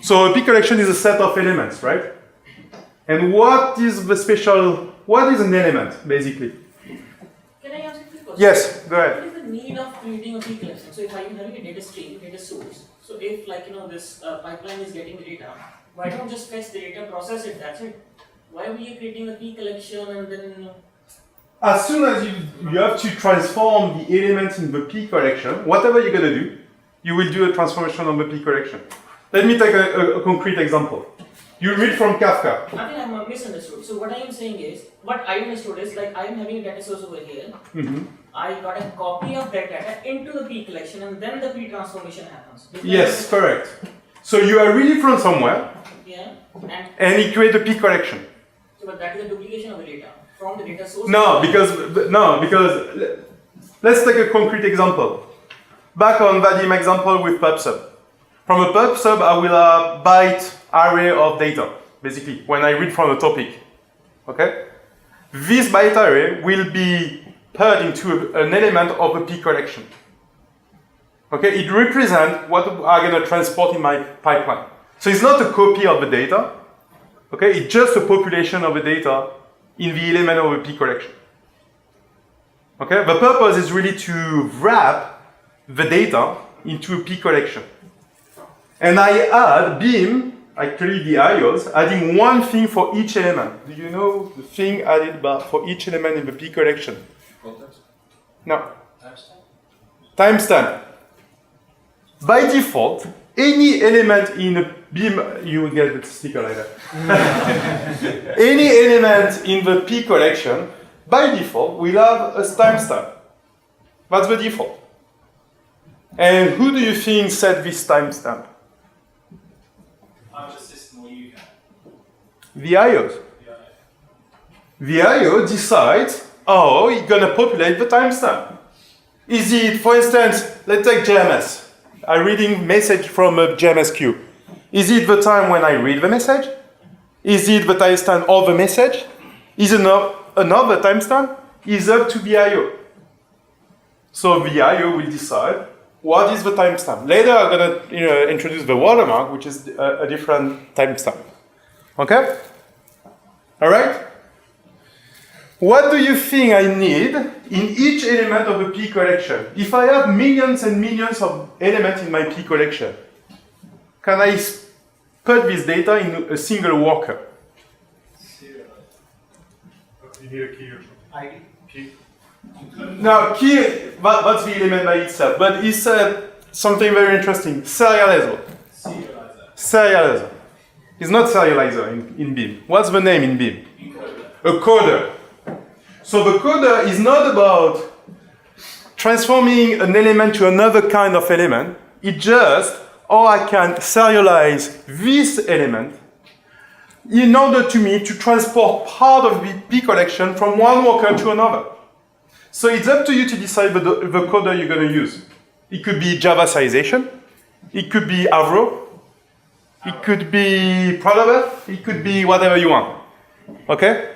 so a P collection is a set of elements, right? And what is the special, what is an element, basically? Can I ask you a quick question? Yes, go ahead. What is the need of creating a P collection? So if I'm having a data stream, data source, so if this pipeline is getting the data, why don't just fetch the data, process it, that's it? Why are you creating a P collection and then... As soon as you have to transform the elements in the P collection, whatever you're going to do, you will do a transformation on the P collection. Let me take a concrete example. You read from Kafka. I think I'm misunderstood. So what I am saying is, what I understood is like I am having a data source over here. I got a copy of that data into the P collection and then the P transformation happens. Yes, correct. So you are reading from somewhere, Yeah. and you create a P collection. So but that is a duplication of the data from the data source. No, because let's take a concrete example. Back on Vadim example with PubSub. From a PubSub, I will byte array of data, basically, when I read from a topic. Okay? This byte array will be put into an element of a P collection. Okay? It represents what I'm going to transport in my pipeline. So it's not a copy of the data. Okay? It's just a population of the data in the element of a P collection. Okay? The purpose is really to wrap the data into a P collection. And I add Beam, actually the IOs, adding one thing for each element. Do you know the thing added for each element in the P collection? Context? No. Timestamp. By default, any element in a Beam, you will get the sticker like that. Any element in the P collection, by default, will have a timestamp. That's the default. And who do you think set this timestamp? Apache system or you can? The IOs. The IO decides how it's going to populate the timestamp. Is it, for instance, let's take JMS. I'm reading message from a JMS queue. Is it the time when I read the message? Is it the timestamp of the message? Is it another timestamp? It's up to the IO. So the IO will decide what is the timestamp. Later I'm going to introduce the watermark, which is a different timestamp. Okay? All right? What do you think I need in each element of a P collection? If I have millions and millions of elements in my P collection, can I put this data in a single worker? You need a key or something. ID. Key. Now, key, that's the element by itself, but he said something very interesting, serializer. Serializer. It's not serializer in Beam. What's the name in Beam? A coder. So the coder is not about transforming an element to another kind of element. It just, I can serialize this element in order to me to transport part of the P collection from one worker to another. So it's up to you to decide the coder you're going to use. It could be Java serialization. It could be Avro. It could be Protobuf. It could be whatever you want. Okay?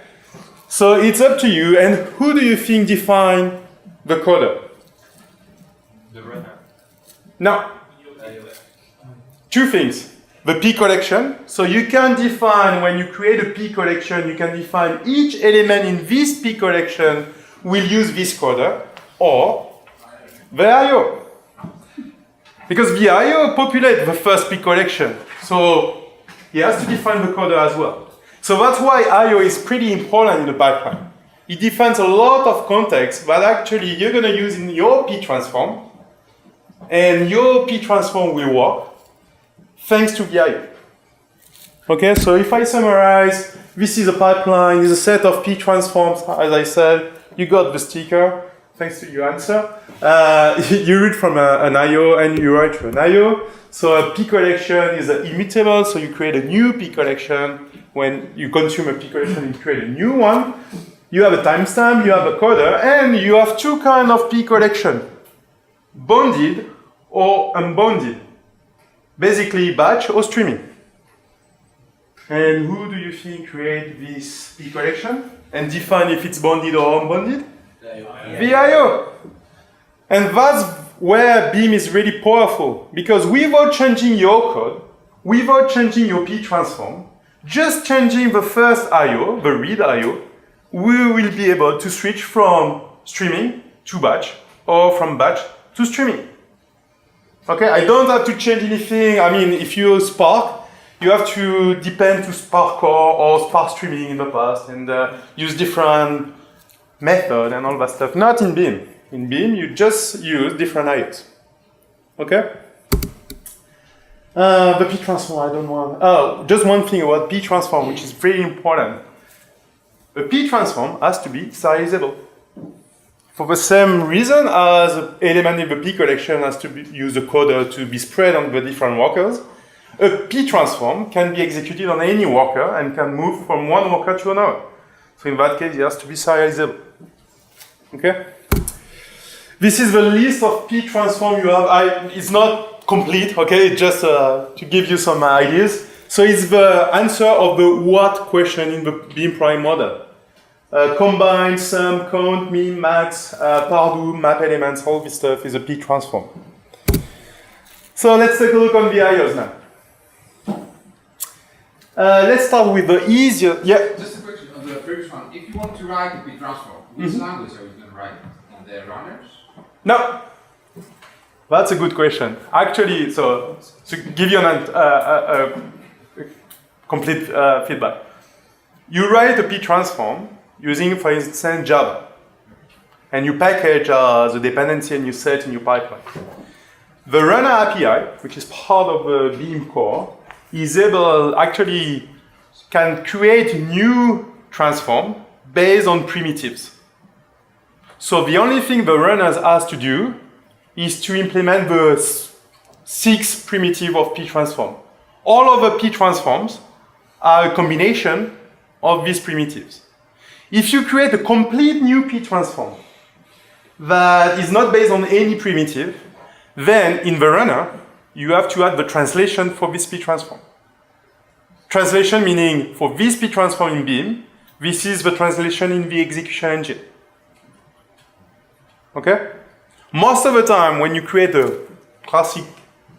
So it's up to you. And who do you think define the coder? The runner. No. Two things. The P collection. So you can define, when you create a P collection, you can define each element in this P collection will use this coder or the IO. Because the IO populates the first P collection. So he has to define the coder as well. So that's why IO is pretty important in the pipeline. It defines a lot of context that actually you're going to use in your P transform, and your P transform will work thanks to the IO. Okay, so if I summarize, this is a pipeline, is a set of P transforms, as I said. You got the sticker, thanks to your answer. You read from an IO and you write to an IO. So a P collection is immutable, so you create a new P collection. When you consume a P collection, you create a new one. You have a timestamp, you have a coder, and you have two kinds of P collection, bounded or unbounded. Basically batch or streaming. And who do you think create this P collection and define if it's bounded or unbounded? The IO. And that's where Beam is really powerful, because without changing your code, without changing your P transform, just changing the first IO, the read IO, we will be able to switch from streaming to batch or from batch to streaming. Okay, I don't have to change anything. I mean, if you use Spark, you have to depend to Spark Core or Spark Streaming in the past and use different method and all that stuff. Not in Beam. In Beam, you just use different IOs. Okay? The P transform, I don't want. Oh, just one thing about P transform, which is very important. A P transform has to be serializable. For the same reason as an element in the P collection has to use a coder to be spread on the different workers, a P transform can be executed on any worker and can move from one worker to another. So in that case, it has to be serializable. Okay? This is the list of P transform you have. It's not complete, okay? It's just to give you some ideas. So it's the answer of the what question in the Beam prime model. Combine, sum, count, min, max, pardo, map elements, all this stuff is a P transform. So let's take a look on the IOs now. Let's start with the easier. Yeah. Just a question on the previous one. If you want to write a P transform, which language are you going to write? In the runners? No. That's a good question. Actually, so to give you a complete feedback, you write a P transform using, for instance, Java, and you package the dependency and you set in your pipeline. The runner API, which is part of the Beam core, is able actually can create new transform based on primitives. So the only thing the runners has to do is to implement the 6 primitive of P transform. All of the P transforms are a combination of these primitives. If you create a complete new P transform that is not based on any primitive, then in the runner, you have to add the translation for this P transform. Translation meaning for this P transform in Beam, this is the translation in the execution engine. Okay? Most of the time, when you create a classic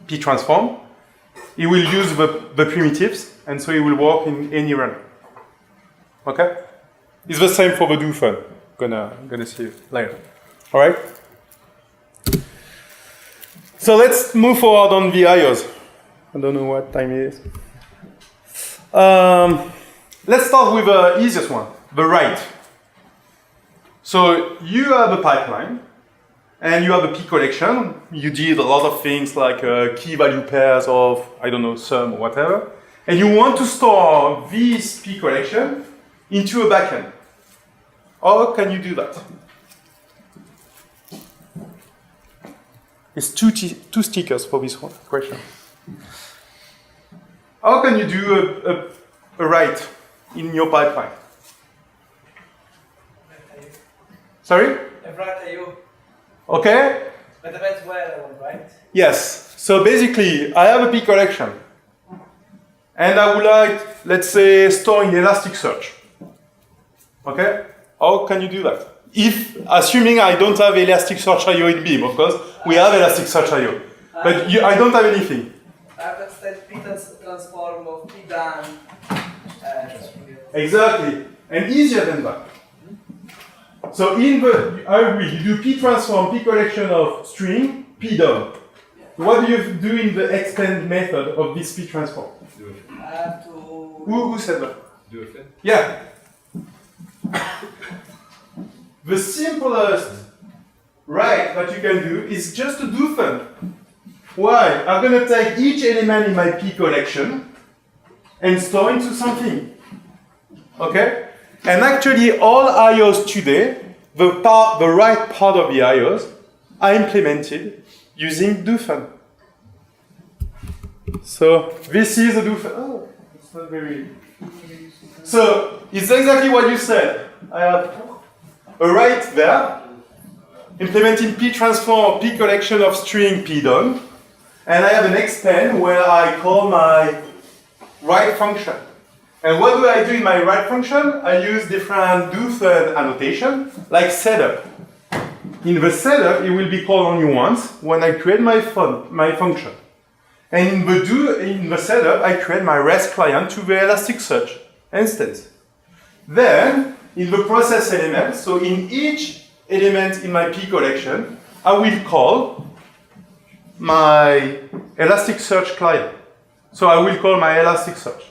P transform, it will use the primitives, and so it will work in any runner. Okay? It's the same for the DoFn. Gonna see it later. All right? So let's move forward on the IOs. I don't know what time it is. Let's start with the easiest one, the write. So you have a pipeline, and you have a P collection. You did a lot of things like key value pairs of, I don't know, sum or whatever. And you want to store this P collection into a backend. How can you do that? It's two stickers for this one question. How can you do a write in your pipeline? Sorry? A write IO. Okay? But depends where I want, right? Yes. So basically, I have a P collection. And I would like, let's say, store in Elasticsearch. Okay? How can you do that? If, assuming I don't have Elasticsearch IO in Beam, of course, we have Elasticsearch IO. But I don't have anything. I have that P transform of P done. Exactly. And easier than that. So in the, I agree, you do p transform, p collection of string, p dom. What do you do in the extend method of this p transform? I have to. Who said that? DoFn. Yeah. The simplest write that you can do is just a DoFn. Why? I'm going to take each element in my p collection and store into something. Okay? And actually, all IOs today, the right part of the IOs, are implemented using DoFn. So this is a DoFn. Oh, it's not very. So it's exactly what you said. I have a write there, implementing p transform, p collection of string p dom, and I have an extend where I call my write function. And what do I do in my write function? I use different DoFn annotation, like setup. In the setup, it will be called only once when I create my function. And in the setup, I create my REST client to the Elasticsearch instance. Then, in the process element, so in each element in my P collection, I will call my Elasticsearch client. So I will call my Elasticsearch.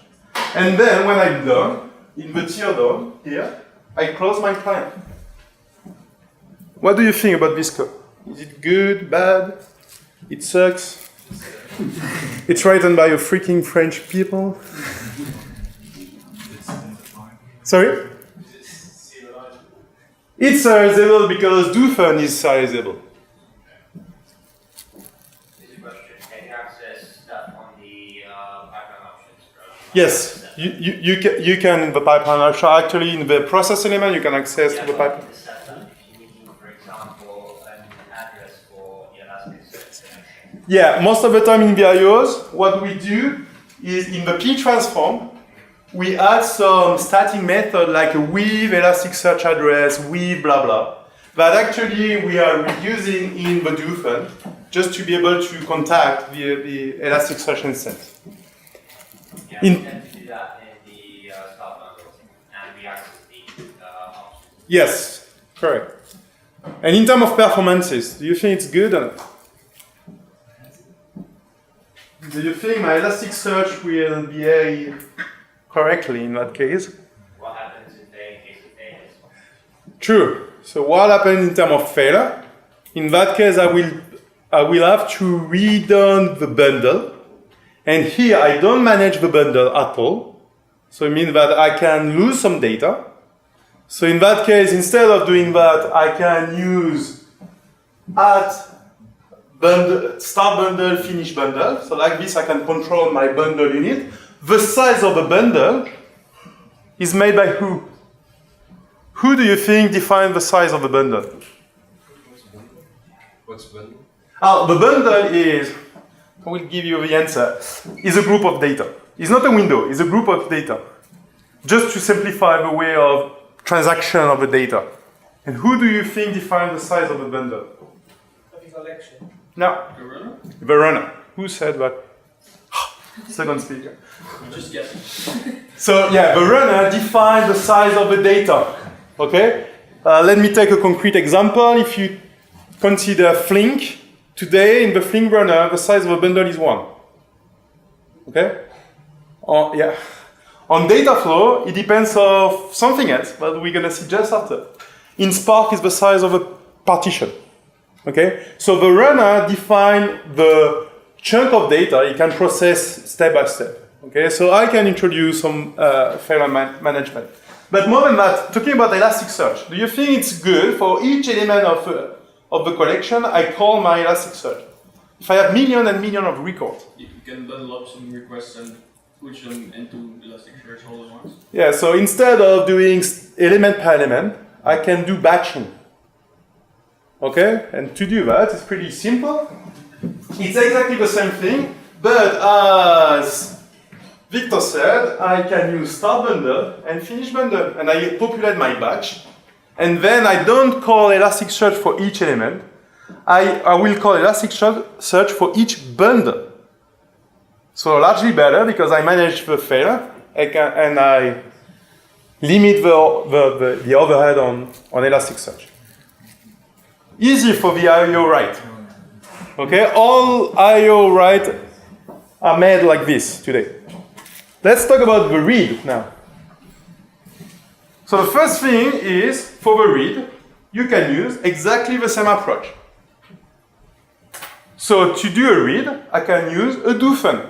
And then when I'm done, in the tier done, here, I close my client. What do you think about this code? Is it good, bad? It sucks? It's written by a freaking French people. Sorry? It's serializable because DoFn is serializable. Can you access stuff on the pipeline options? Yes, you can in the pipeline. Actually, in the process element, you can access to the pipeline. The setup, if you need, for example, an address for the Elasticsearch connection. Yeah, most of the time in the IOs, what we do is in the P transform, we add some static method like a with Elasticsearch address, with blah blah. But actually, we are reusing in the DoFn just to be able to contact the Elasticsearch instance. Yeah, we tend to do that in the start bundle, and we access the options. Yes, correct. And in terms of performances, do you think it's good or not? Do you think my Elasticsearch will behave correctly in that case? What happens in case it fails? True. So what happens in terms of failure? In that case, I will have to redone the bundle. And here, I don't manage the bundle at all. So it means that I can lose some data. So in that case, instead of doing that, I can use at bundle, start bundle, finish bundle. So like this, I can control my bundle unit. The size of the bundle is made by who? Who do you think defines the size of the bundle? What's bundle? The bundle is, I will give you the answer, is a group of data. It's not a window, it's a group of data. Just to simplify the way of transaction of the data. And who do you think defines the size of the bundle? The collection. No. The runner? The runner. Who said that? Second speaker. Just guessing. So yeah, the runner defines the size of the data. Okay? Let me take a concrete example. If you consider Flink, today in the Flink runner, the size of a bundle is 1. Okay? Yeah. On data flow, it depends on something else, but we're gonna see just after. In Spark, is the size of a partition. Okay? So the runner defines the chunk of data it can process step by step. Okay? So I can introduce some failure management. But more than that, talking about Elasticsearch, do you think it's good for each element of the collection, I call my Elasticsearch? If I have millions and millions of records. You can bundle up some requests and push them into Elasticsearch all at once. Yeah, so instead of doing element per element, I can do batching. Okay? And to do that, it's pretty simple. It's exactly the same thing, but as Victor said, I can use start bundle and finish bundle, and I populate my batch. And then I don't call Elasticsearch for each element. I will call Elasticsearch for each bundle. So largely better because I manage the failure and I limit the overhead on Elasticsearch. Easy for the I/O write. Okay, all I/O write are made like this today. Let's talk about the read now. So the first thing is, for the read, you can use exactly the same approach. So to do a read, I can use a DoFn.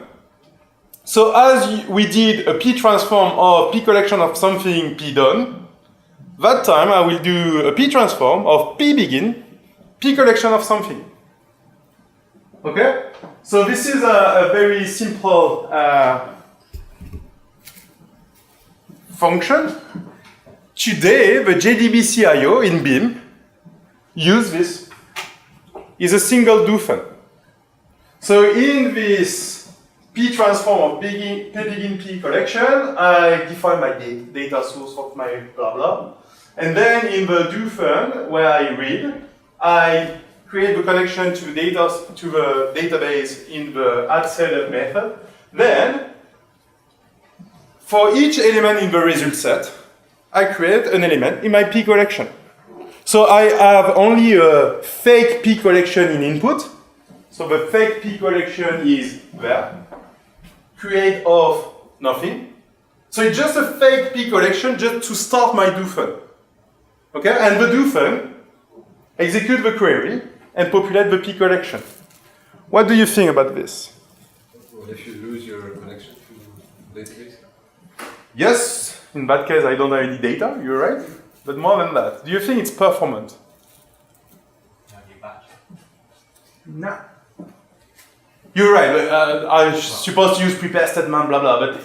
So as we did a P transform of P collection of something P done, that time I will do a P transform of P begin, P collection of something. Okay? So this is a very simple function. Today, the JDBC I/O in Beam use this. Is a single DoFn. So in this P transform of P begin P collection, I define my data source of my blah blah. And then in the DoFn, where I read, I create the connection to the database in the addSetup method. Then, for each element in the result set, I create an element in my P collection. So I have only a fake P collection in input. So the fake P collection is there. Create of nothing. So it's just a fake P collection just to start my DoFn. Okay, and the DoFn execute the query and populate the P collection. What do you think about this? Well, if you lose your connection to the database? Yes, in that case I don't have any data, you're right. But more than that, do you think it's performant? No. You're right, I'm supposed to use prepare statement, blah blah, but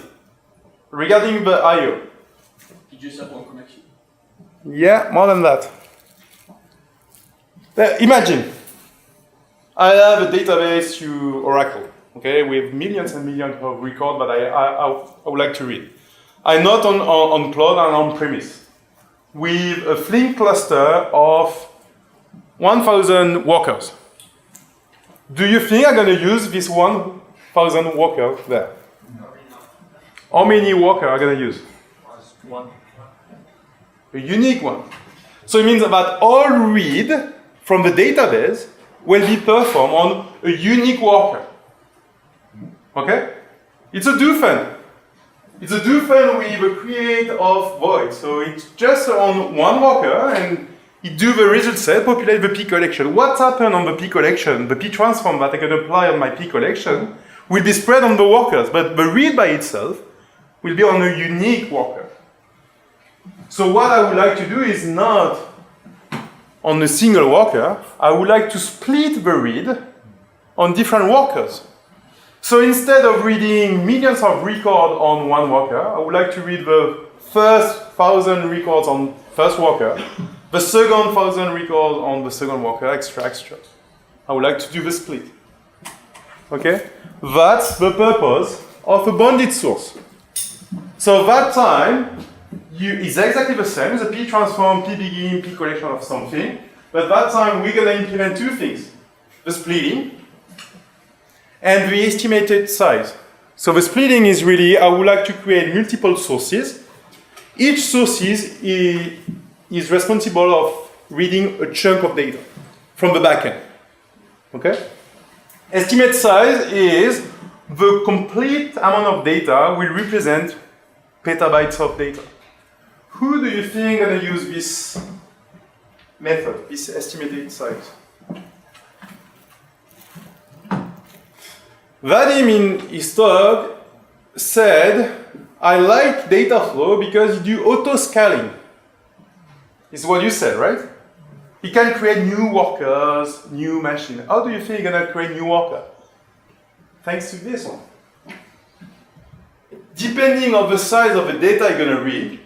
regarding the I/O. You just have one connection. Yeah, more than that. Imagine, I have a database to Oracle, okay, with millions and millions of records that I would like to read. I'm not on cloud and on premise. With a Flink cluster of 1,000 workers. Do you think I'm going to use this 1,000 workers there? No. How many workers are going to use? One. A unique one. So it means that all read from the database will be performed on a unique worker. Okay? It's a DoFn. It's a DoFn with a create of void. So it's just on one worker and it do the result set, populate the P collection. What happened on the P collection, the P transform that I can apply on my P collection, will be spread on the workers, but the read by itself will be on a unique worker. So what I would like to do is not on a single worker, I would like to split the read on different workers. So instead of reading millions of records on one worker, I would like to read the first 1,000 records on first worker, the second 1,000 records on the second worker, extra. I would like to do the split. Okay? That's the purpose of a bounded source. So that time is exactly the same as a P transform, P begin, P collection of something. But that time we're going to implement two things. The splitting and the estimated size. So the splitting is really, I would like to create multiple sources. Each source is responsible of reading a chunk of data from the backend. Okay? Estimate size is the complete amount of data will represent petabytes of data. Who do you think is going to use this method, this estimated size? Vadim in his talk said, I like data flow because you do auto-scaling. Is what you said, right? He can create new workers, new machines. How do you think you're going to create new workers? Thanks to this one. Depending on the size of the data you're going to read,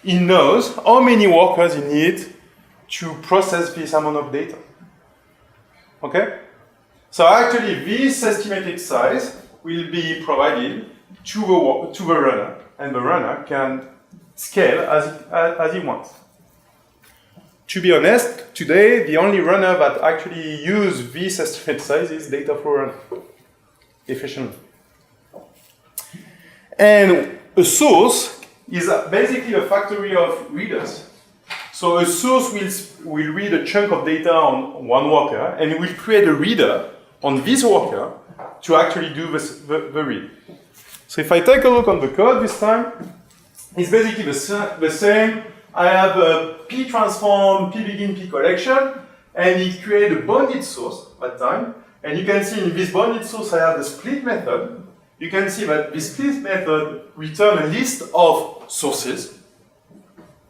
he knows how many workers you need to process this amount of data. Okay? So actually, this estimated size will be provided to the runner, and the runner can scale as he wants. To be honest, today the only runner that actually use this estimate size is Dataflow Runner, efficiently. And a source is basically a factory of readers. So a source will read a chunk of data on one worker, and it will create a reader on this worker to actually do the read. So if I take a look on the code this time, it's basically the same. I have a P transform, P begin, P collection, and it creates a bounded source at that time. And you can see in this bounded source, I have the split method. You can see that this split method returns a list of sources.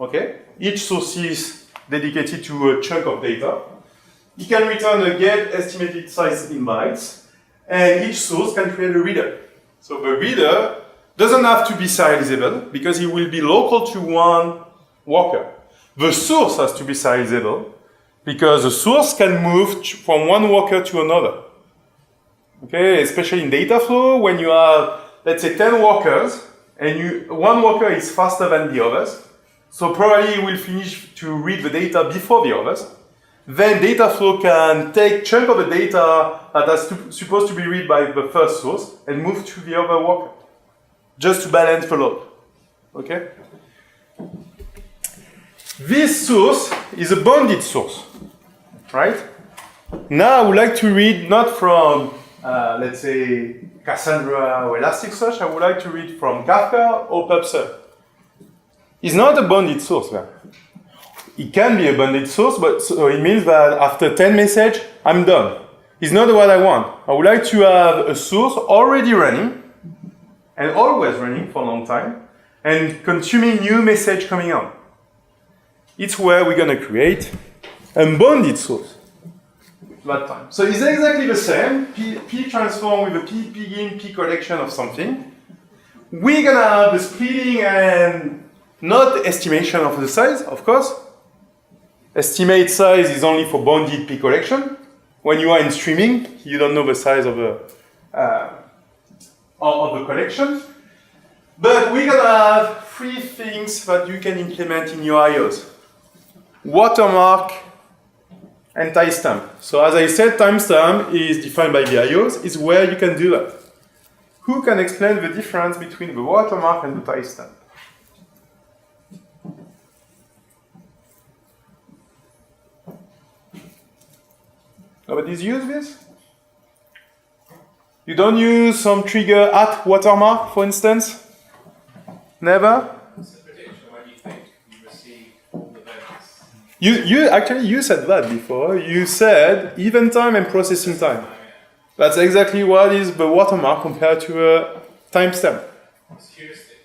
Okay? Each source is dedicated to a chunk of data. It can return a get estimated size in bytes, and each source can create a reader. So the reader doesn't have to be serializable because it will be local to one worker. The source has to be serializable because the source can move from one worker to another. Okay, especially in data flow, when you have, let's say, 10 workers, and one worker is faster than the others, so probably it will finish to read the data before the others. Then data flow can take chunk of the data that is supposed to be read by the first source and move to the other worker, just to balance the load. Okay? This source is a bounded source, right? Now I would like to read not from, let's say, Cassandra or Elasticsearch. I would like to read from Kafka or PubSub. It's not a bounded source there. It can be a bounded source, but so it means that after 10 messages, I'm done. It's not what I want. I would like to have a source already running and always running for a long time and consuming new message coming on. It's where we're going to create a bounded source that time. So it's exactly the same. P transform with a P begin, P collection of something. We're going to have the splitting and not estimation of the size, of course. Estimate size is only for bounded P collection. When you are in streaming, you don't know the size of the collection. But we're going to have three things that you can implement in your IOs. Watermark and timestamp. So as I said, timestamp is defined by the IOs. It's where you can do that. Who can explain the difference between the watermark and the timestamp? Nobody's used this? You don't use some trigger at watermark, for instance? Never? It's a prediction. When you think you receive all the events. You said that before. You said event time and processing time. That's exactly what is the watermark compared to a timestamp. It's heuristic.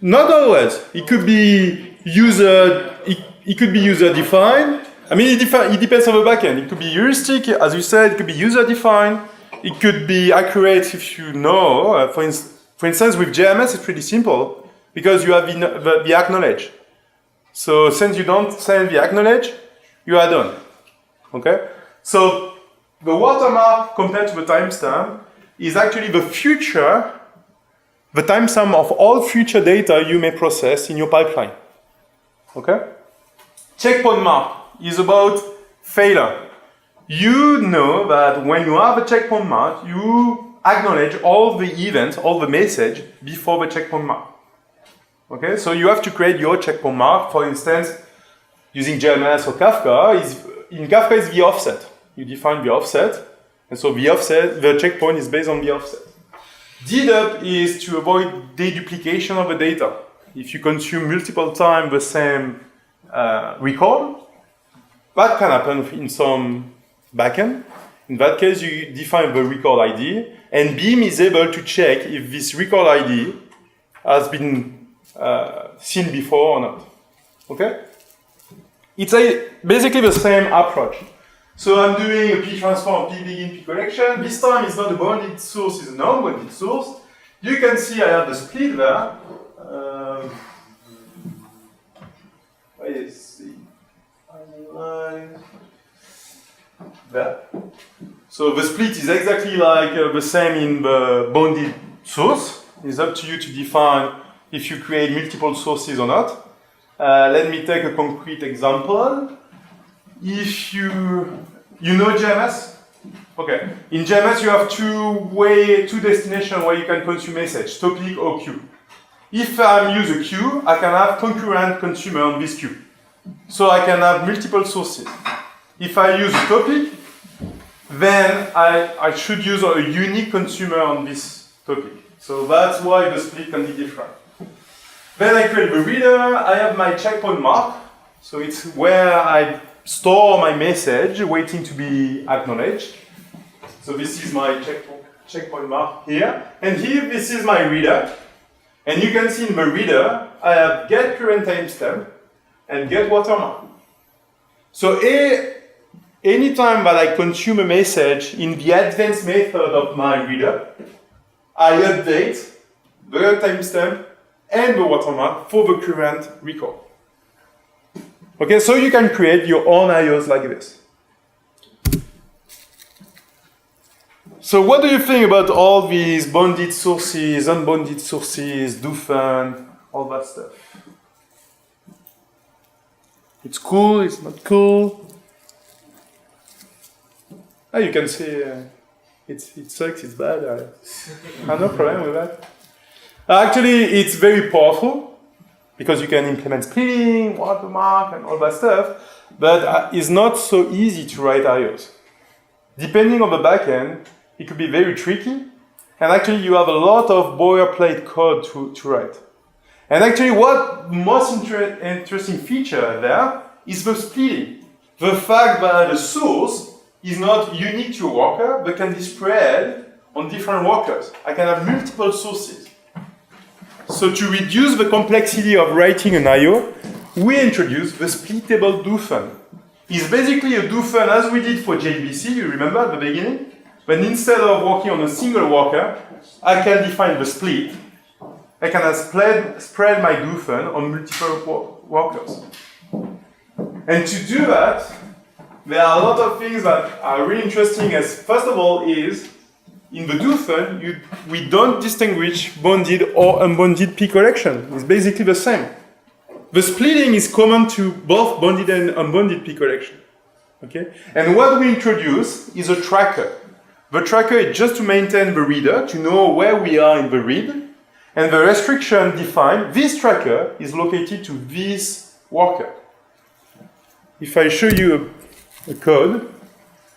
Not always. It could be user. It could be user defined. I mean, it depends on the backend. It could be heuristic, as you said. It could be user defined. It could be accurate if you know. For instance, with JMS, it's pretty simple because you have the acknowledge. So since you don't send the acknowledge, you are done. Okay. So the watermark compared to the timestamp is actually the timestamp of all future data you may process in your pipeline. Okay. Checkpoint mark is about failure. You know that when you have a checkpoint mark, you acknowledge all the events, all the message before the checkpoint mark. Okay, so you have to create your checkpoint mark. For instance, using JMS or Kafka, in Kafka is the offset. You define the offset, and so the checkpoint is based on the offset. Dedup is to avoid deduplication of the data. If you consume multiple times the same record, that can happen in some backend. In that case, you define the record ID, and Beam is able to check if this record ID has been seen before or not. Okay? It's basically the same approach. So I'm doing a P transform, P begin, P collection. This time it's not a bounded source, it's a non-bounded source. You can see I have the split there. Let's see. There. So the split is exactly like the same in the bounded source. It's up to you to define if you create multiple sources or not. Let me take a concrete example. If you know JMS? Okay. In JMS you have two destinations where you can consume message, topic or queue. if I use a queue, I can have concurrent consumer on this queue. So I can have multiple sources. If I use a topic, then I should use a unique consumer on this topic. So that's why the split can be different. Then I create the reader, I have my checkpoint mark. So it's where I store my message waiting to be acknowledged. So this is my checkpoint mark here. And here, this is my reader. And you can see in the reader, I have get current timestamp and get watermark. So anytime that I consume a message in the advanced method of my reader, I update the timestamp and the watermark for the current record. Okay, so you can create your own IOs like this. So what do you think about all these bounded sources, unbounded sources, DoFn, all that stuff? It's cool, it's not cool. Oh, you can say it sucks, it's bad. I have no problem with that. Actually, it's very powerful because you can implement splitting, watermark, and all that stuff, but it's not so easy to write IOs. Depending on the backend, it could be very tricky, and actually you have a lot of boilerplate code to write. And actually what most interesting feature there is the splitting. The fact that the source is not unique to a worker, but can be spread on different workers. I can have multiple sources. So to reduce the complexity of writing an IO, we introduced the splittable DoFn. It's basically a DoFn as we did for JDBC, you remember at the beginning? But instead of working on a single worker, I can define the split. I can spread my DoFn on multiple workers. And to do that, there are a lot of things that are really interesting. As first of all is, in the DoFn, we don't distinguish bounded or unbounded P collection. It's basically the same. The splitting is common to both bounded and unbounded P collection. Okay? And what we introduce is a tracker. The tracker is just to maintain the reader, to know where we are in the read. And the restriction defined, this tracker is located to this worker. If I show you a code,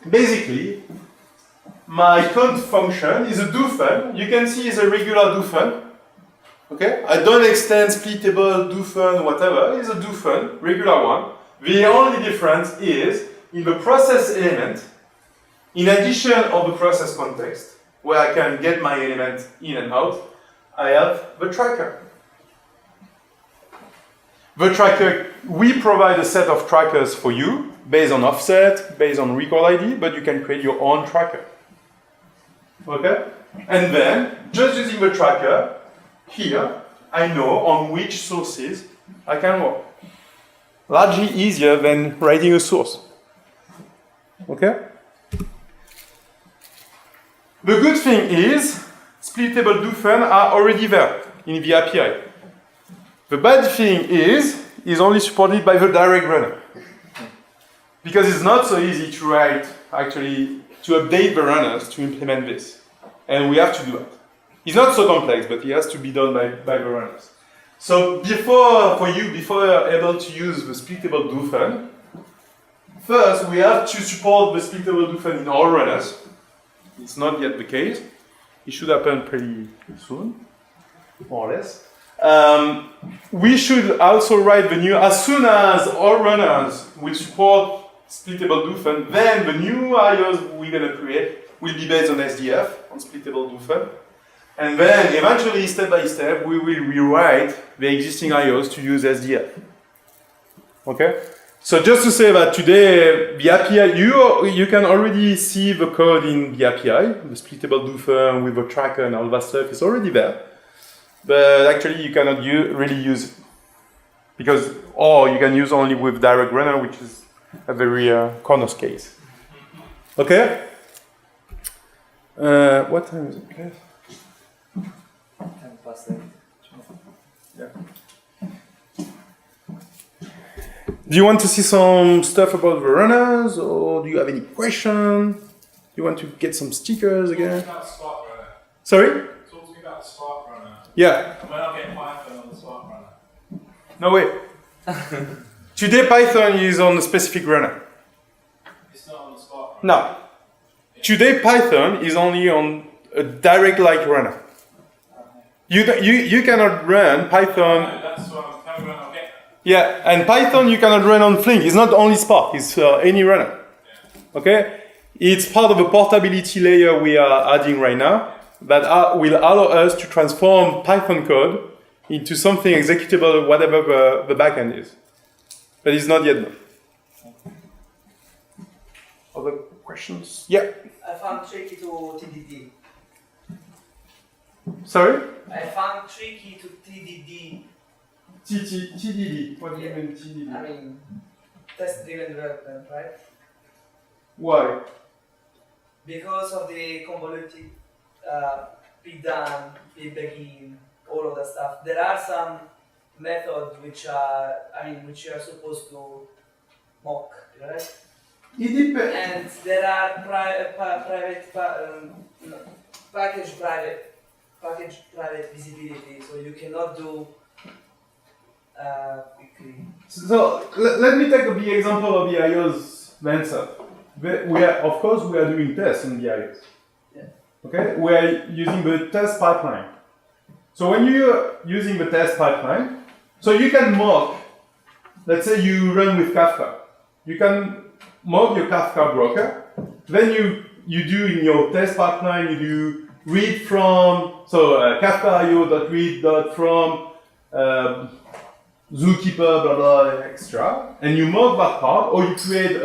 basically, my count function is a DoFn. You can see it's a regular DoFn. Okay? I don't extend splittable, DoFn, whatever. It's a DoFn, regular one. The only difference is in the process element, in addition of the process context, where I can get my element in and out, I have the tracker. The tracker, we provide a set of trackers for you, based on offset, based on record ID, but you can create your own tracker. Okay? And then, just using the tracker, here, I know on which sources I can work. Largely easier than writing a source. Okay? The good thing is, splittable DoFn are already there in the API. The bad thing is only supported by the direct runner. Because it's not so easy to write, actually, to update the runners to implement this. And we have to do that. It's not so complex, but it has to be done by the runners. So before you're able to use the splittable DoFn, first we have to support the splittable DoFn in all runners. It's not yet the case. It should happen pretty soon, more or less. We should also write the new, as soon as all runners will support splittable DoFn, then the new IOs we're going to create will be based on SDF, on splittable DoFn. And then eventually, step by step, we will rewrite the existing IOs to use SDF. Okay? So just to say that today, the API, you can already see the code in the API, the splittable DoFn with the tracker and all that stuff is already there. But actually, you cannot really use it. Or you can use only with direct runner, which is a very corner case. Okay? What time is it, guys? 10:08. Yeah. Do you want to see some stuff about the runners, or do you have any question? You want to get some stickers again? Talk to me about Spark Runner. Sorry? Talk to me about Spark Runner. Yeah. When I get Python No way. Today Python is on a specific runner. It's not on the spot. No. Today Python is only on a direct like runner. You cannot run Python. No, that's what I'm coming around. Okay. Yeah, and Python you cannot run on Flink. It's not only Spark, it's any runner. Okay? It's part of the portability layer we are adding right now that will allow us to transform Python code into something executable, whatever the backend is. But it's not yet done. Other questions? Yeah. I found tricky to TDD. Sorry? I found tricky to TDD. TDD. What do you mean I TDD? mean, test-driven development, right? Why? Because of the convoluted P-down, P-begin, all of that stuff. There are some methods which you are supposed to mock, right? It depends. And there are package private visibility, so you cannot do quickly. So let me take the example of the iOS Lancer. Of course, we are doing tests in the iOS. Yeah. Okay, we are using the test pipeline. So when you're using the test pipeline, so you can mock. Let's say you run with Kafka. You can mock your Kafka broker. Then you do in your test pipeline, you do read from, so Kafka io.read.from zookeeper, blah, blah, extra. And you mock that part, or you create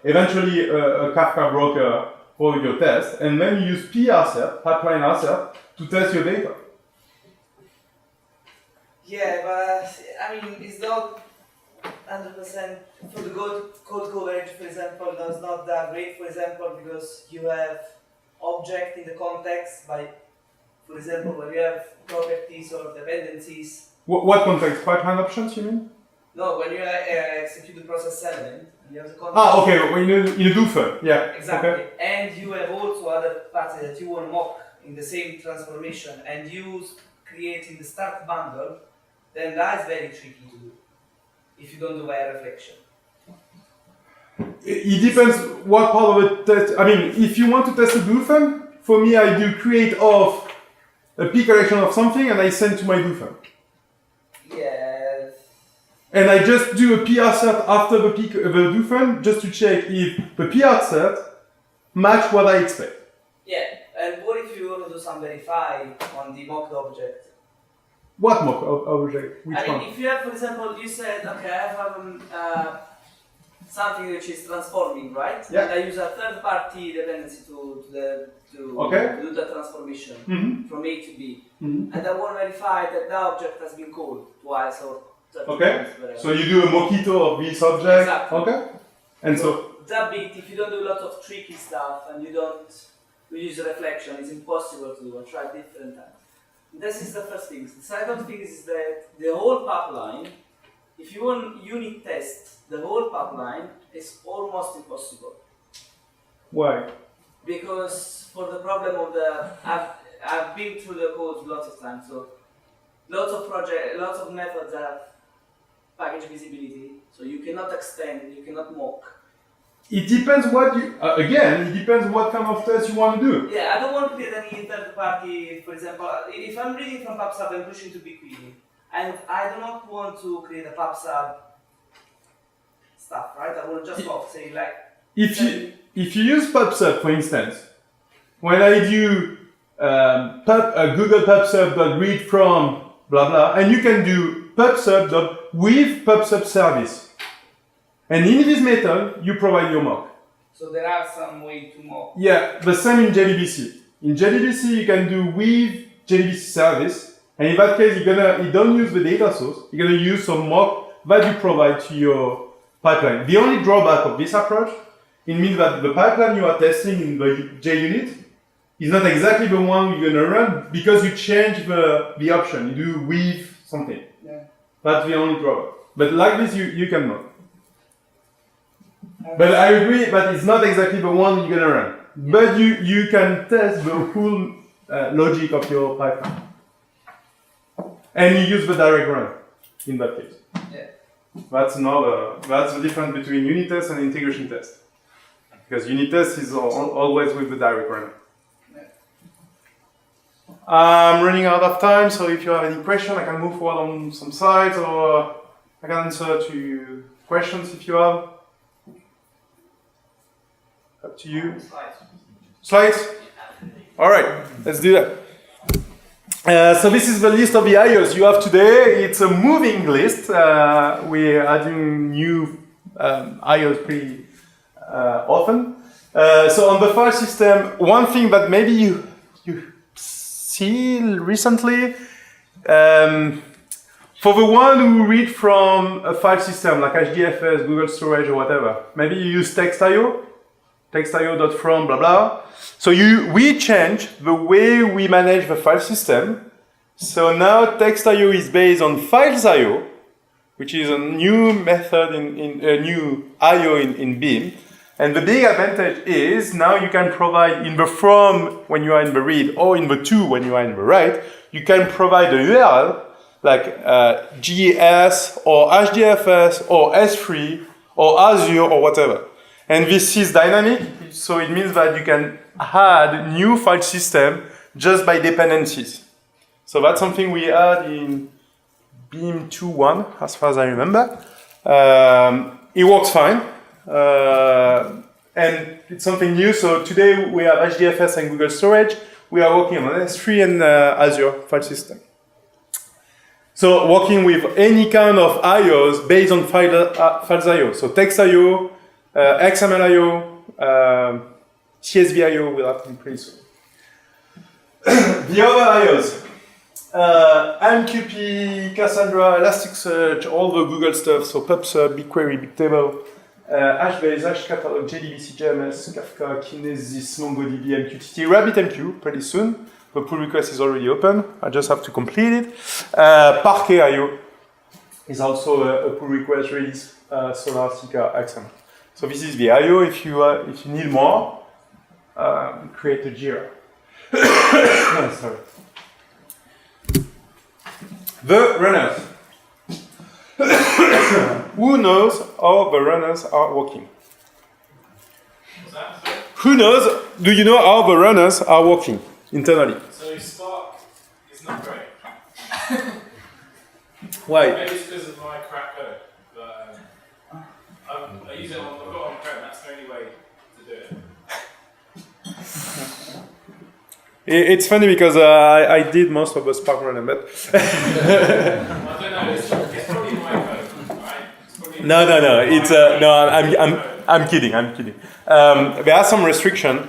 eventually a Kafka broker for your test. And then you use PRSEP, pipeline RSEP, to test your data. Yeah, but I mean, it's not 100% for the code coverage, for example, that's not that great, for example, because you have object in the context by, for example, when you have properties or dependencies. What context? Pipeline options, you mean? No, when you execute the process element, you have the context. Ah, okay, when you do DoFn, yeah. Exactly, Okay. and you have also other parts that you want to mock in the same transformation and use creating the start bundle, then that is very tricky to do if you don't do via reflection. It depends what part of the test. I mean, if you want to test a DoFn, for me, I do create of a P collection of something and I send to my DoFn. Yeah. And I just do a PR set after the DoFn just to check if the PR set match what I expect. Yeah, and what if you want to do some verify on the mocked object? What mock object? Which I mean, one? if you have, for example, you said, okay, I have something which is transforming, right? Yeah. And I use a third-party dependency to do the transformation from A to B. And I want to verify that the object has been called twice or 30 Okay. times. Whatever. So you do a mockito of this object. Exactly. Okay. And so that bit, if you don't do a lot of tricky stuff and you use reflection, it's impossible to do and try different times. This is the first thing. The second thing is that the whole pipeline, if you want unit test, the whole pipeline is almost impossible. why? Because for the problem of I've been through the code lots of times, so lots of methods have package visibility, so you cannot extend, you cannot mock. It depends what you, it depends what kind of test you want to do. Yeah, I don't want to create any third party, for example, if I'm reading from PubSub, I'm pushing to BigQuery, and I do not want to create a PubSub stuff, right? I want to just say like... If you use PubSub, for instance, when I do Google PubSub.read from blah blah, and you can do PubSub.with PubSub service. And in this method, you provide your mock. So there are some way to mock. Yeah, the same in JDBC. In JDBC, you can do with JDBC service, and in that case, you don't use the data source. You're gonna use some mock that you provide to your pipeline. The only drawback of this approach, it means that the pipeline you are testing in the JUnit is not exactly the one you're gonna run because you change the option. You do with something. Yeah. That's the only drawback. But like this, you can mock. But I agree that it's not exactly the one you're gonna run. Yeah. But you can test the full logic of your pipeline. And you use the direct run in that case. That's the difference between unit test and integration test. Because unit test is always with the direct runner. I'm running out of time, so if you have any question, I can move forward on some slides, or I can answer to questions if you have. Up to you. Slides? All right, let's do that. So this is the list of the IOs you have today. It's a moving list. We're adding new IOs pretty often. So on the file system, one thing that maybe you see recently, for the one who read from a file system like HDFS, Google Storage, or whatever, maybe you use text.io, text.io.from, blah blah. So we changed the way we manage the file system. So now text.io is based on files.io, which is a new method in a new IO in Beam. And the big advantage is now you can provide in the from when you are in the read or in the to when you are in the write, you can provide a URL like GES or HDFS or S3 or Azure or whatever. And this is dynamic, so it means that you can add new file system just by dependencies. So that's something we add in Beam 2.1, as far as I remember. It works fine. And it's something new. So today we have HDFS and Google Storage. We are working on S3 and Azure file system. So working with any kind of IOs based on files.io. So text.io, XML.io, CSV.io will happen pretty soon. The other IOs, MQP, Cassandra, Elasticsearch, all the Google stuff, so PubSub, BigQuery, Bigtable, HBase, HCatalog, JDBC, JMS, Kafka, Kinesis, MongoDB, MQTT, RabbitMQ pretty soon. The pull request is already open. I just have to complete it. Parquet.io is also a pull request release, Solar, Sika, XM. So this is the IO. If you need more, create a Jira. Sorry. The runners. Who knows how the runners are working? Who knows? Do you know how the runners are working internally? So Spark is not great. Why? Maybe it's because of my crap code, but I use it I've got on-prem. That's the only way to do it. It's funny because I did most of the Spark runner, but I don't know. It's probably my code, right? no. It's no. I'm kidding. There are some restrictions.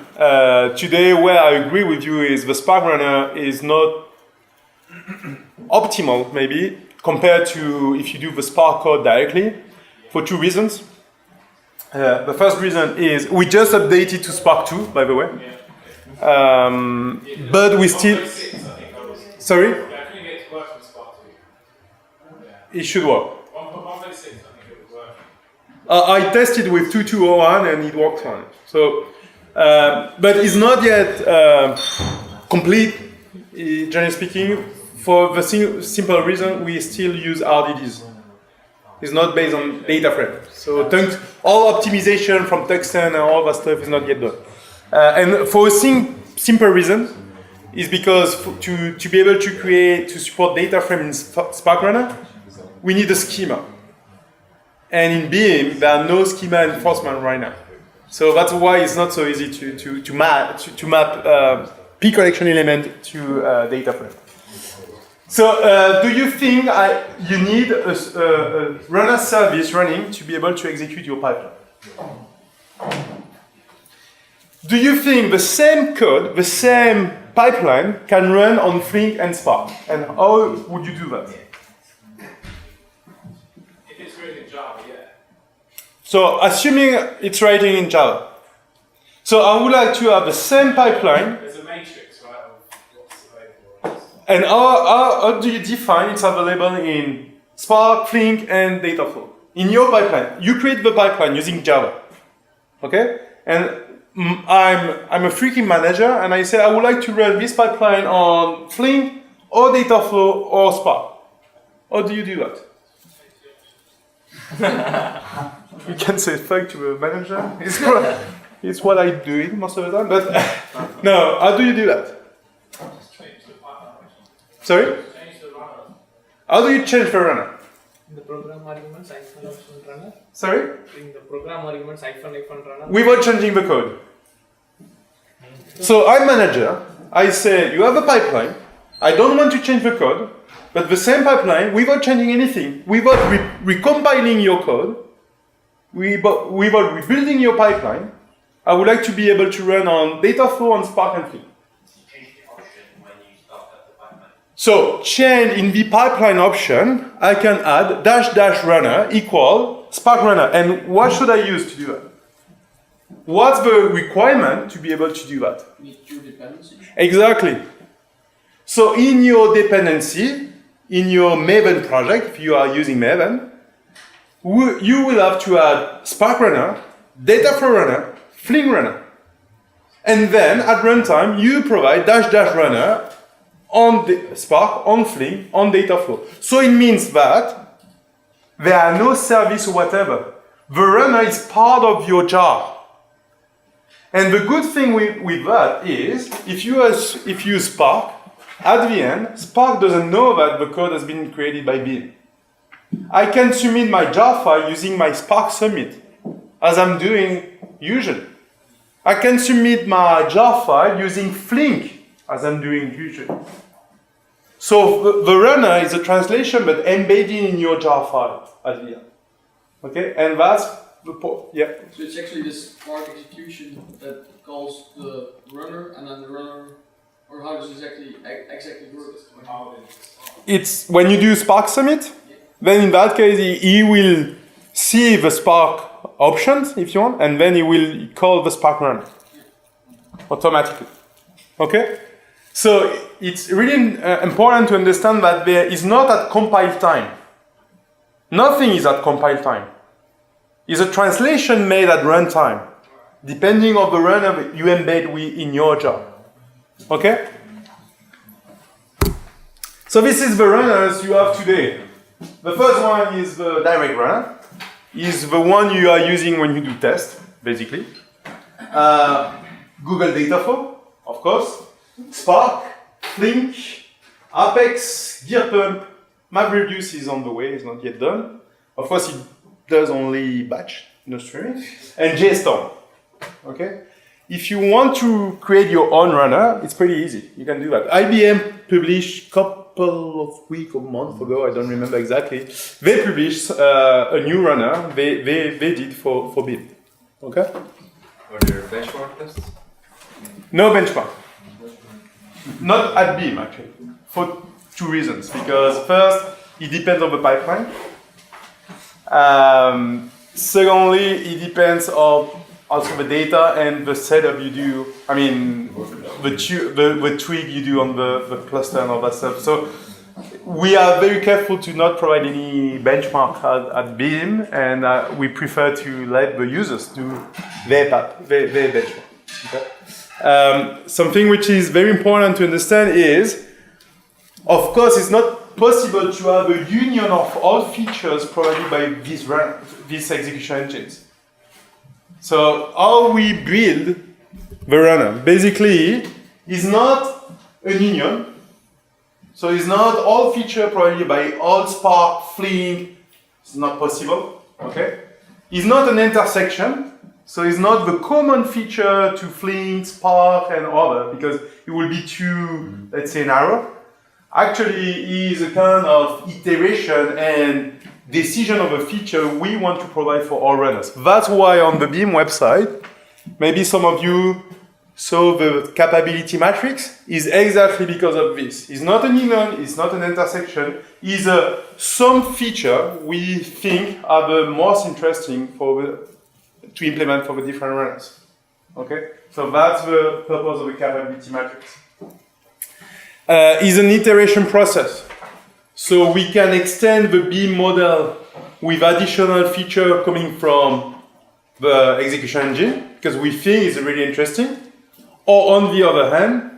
Today, where I agree with you is the Spark runner is not optimal, maybe, compared to if you do the Spark code directly, for two reasons. The first reason is we just updated to Spark 2, by the way. But we still. Sorry? Yeah, I couldn't get it to work with Spark 2. Yeah. It should work. 1.6, I think it would work. I tested with 2.2.01 and it worked fine. So, but it's not yet complete, generally speaking, for the simple reason we still use RDDs. It's not based on data frame. So all optimization from Tungsten and all that stuff is not yet done. And for a simple reason, is because to be able to support data frame in Spark Runner, we need a schema. And in Beam, there are no schema enforcement right now. So that's why it's not so easy to map P collection element to data frame. So do you think you need a runner service running to be able to execute your pipeline? Do you think the same code, the same pipeline can run on Flink and Spark? And how would you do that? If it's written in Java, yeah. So assuming it's writing in Java. So I would like to have the same pipeline. There's a matrix, right, of what's available. And how do you define it's available in Spark, Flink, and Dataflow? In your pipeline, you create the pipeline using Java. Okay? And I'm a freaking manager, and I say I would like to run this pipeline on Flink or Dataflow or Spark. How do you do that? You can say fuck to a manager. It's what I'm doing most of the time. But no, how do you do that? Sorry? How do you change the runner? In the program argument, -f runner. Sorry? In the program argument, -f runner. Without changing the code. So I'm manager. I say you have a pipeline. I don't want to change the code, but the same pipeline without changing anything, without recompiling your code, without rebuilding your pipeline, I would like to be able to run on Dataflow on Spark and Flink. So change in the pipeline option, I can add --runner equal Spark runner. And what should I use to do that? What's the requirement to be able to do that? Need your dependency. Exactly. So in your dependency, in your Maven project, if you are using Maven, you will have to add Spark runner, Dataflow runner, Flink runner. And then at runtime, you provide --runner on the Spark, on Flink, on Dataflow. So it means that there are no service or whatever. The runner is part of your jar. And the good thing with that is, if you use Spark, at the end, Spark doesn't know that the code has been created by Beam. I can submit my jar file using my Spark submit, as I'm doing usually. I can submit my jar file using Flink, as I'm doing usually. So the runner is a translation, but embedded in your jar file at the end. Okay, and that's the point. Yeah. So it's actually this Spark execution that calls the runner, and then the runner, or how does it exactly work? It's when you do Spark submit, then in that case he will see the Spark options if you want, and then he will call the Spark runner automatically. Okay. So it's really important to understand that there is not at compile time. Nothing is at compile time. It's a translation made at runtime, depending on the runner you embed in your job. Okay? So this is the runners you have today. The first one is the direct runner. Is the one you are using when you do test, basically. Google Dataflow, of course. Spark, Flink, Apex, Gearpump, MapReduce is on the way, it's not yet done. Of course, it does only batch, no streaming. And JStorm. Okay? If you want to create your own runner, it's pretty easy. You can do that. IBM published a couple of weeks or months ago, I don't remember exactly. They published a new runner they did for Beam. Okay? Are there benchmark tests? No benchmark. Not at Beam, actually, for two reasons. Because first, it depends on the pipeline. Secondly, it depends on also the data and the setup you do. I mean, the tweak you do on the cluster and all that stuff. So we are very careful to not provide any benchmark at Beam, and we prefer to let the users do their benchmark. Okay? Something which is very important to understand is, of course, it's not possible to have a union of all features provided by these execution engines. So how we build the runner basically is not a union. So it's not all feature provided by all Spark, Flink. It's not possible. Okay. It's not an intersection. So it's not the common feature to Flink, Spark, and other, because it will be too, let's say, narrow. Actually, it is a kind of iteration and decision of a feature we want to provide for all runners. That's why on the Beam website, maybe some of you saw the capability matrix, is exactly because of this. It's not an union, it's not an intersection, it's some feature we think are the most interesting to implement for the different runners. Okay? So that's the purpose of the capability matrix. Is an iteration process. So we can extend the Beam model with additional feature coming from the execution engine, because we think it's really interesting. Or on the other hand,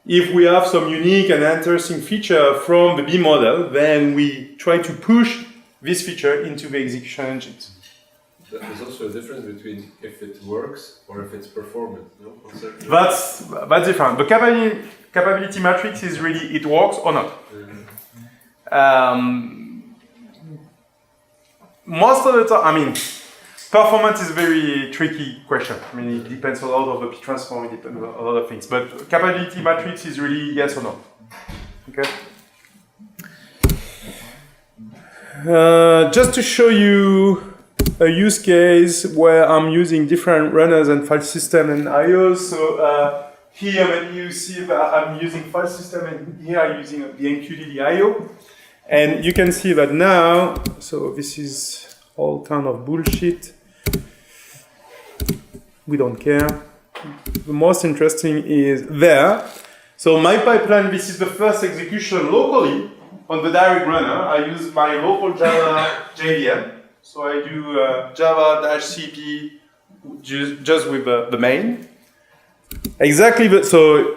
if we have some unique and interesting feature from the Beam model, then we try to push this feature into the execution engines. There's also a difference between if it works or if it's performant. No? That's different. The capability matrix is really it works or not. Most of the time, I mean, performance is a very tricky question. I mean, it depends a lot on the P transform, it depends on a lot of things. But capability matrix is really yes or no. Okay. Just to show you a use case where I'm using different runners and file system and I/O. So here, when you see that I'm using file system, and here I'm using the MQTT I/O, and you can see that now. So this is all kind of bullshit. We don't care. The most interesting is there. So my pipeline. This is the first execution locally on the direct runner. I use my local Java JVM. So I do Java-CP just with the main. Exactly, so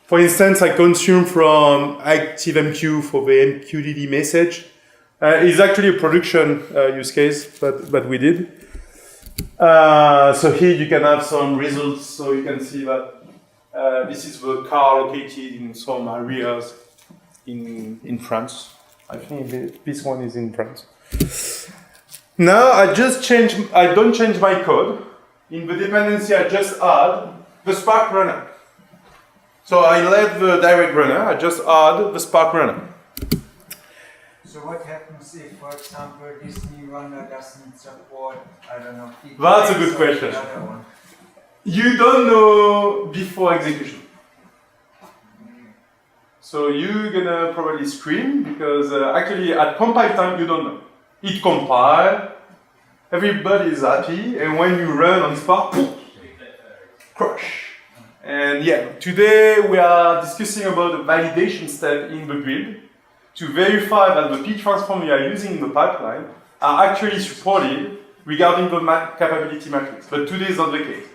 for instance, I consume from ActiveMQ for the MQTT message. It's actually a production use case, but we did. So here you can have some results, so you can see that this is the car located in some areas in France. I think this one is in France. Now I don't change my code. In the dependency, I just add the Spark runner. So I left the direct runner, I just add the Spark runner. So what happens if, for example, this new runner doesn't support, I don't know, PKs? That's a good question. The other one? You don't know before execution. So you're gonna probably scream because actually at compile time you don't know. It compiles, everybody is happy, and when you run on Spark, crash. And yeah, today we are discussing about the validation step in the build to verify that the P transform we are using in the pipeline are actually supported regarding the capability matrix. But today is not the case.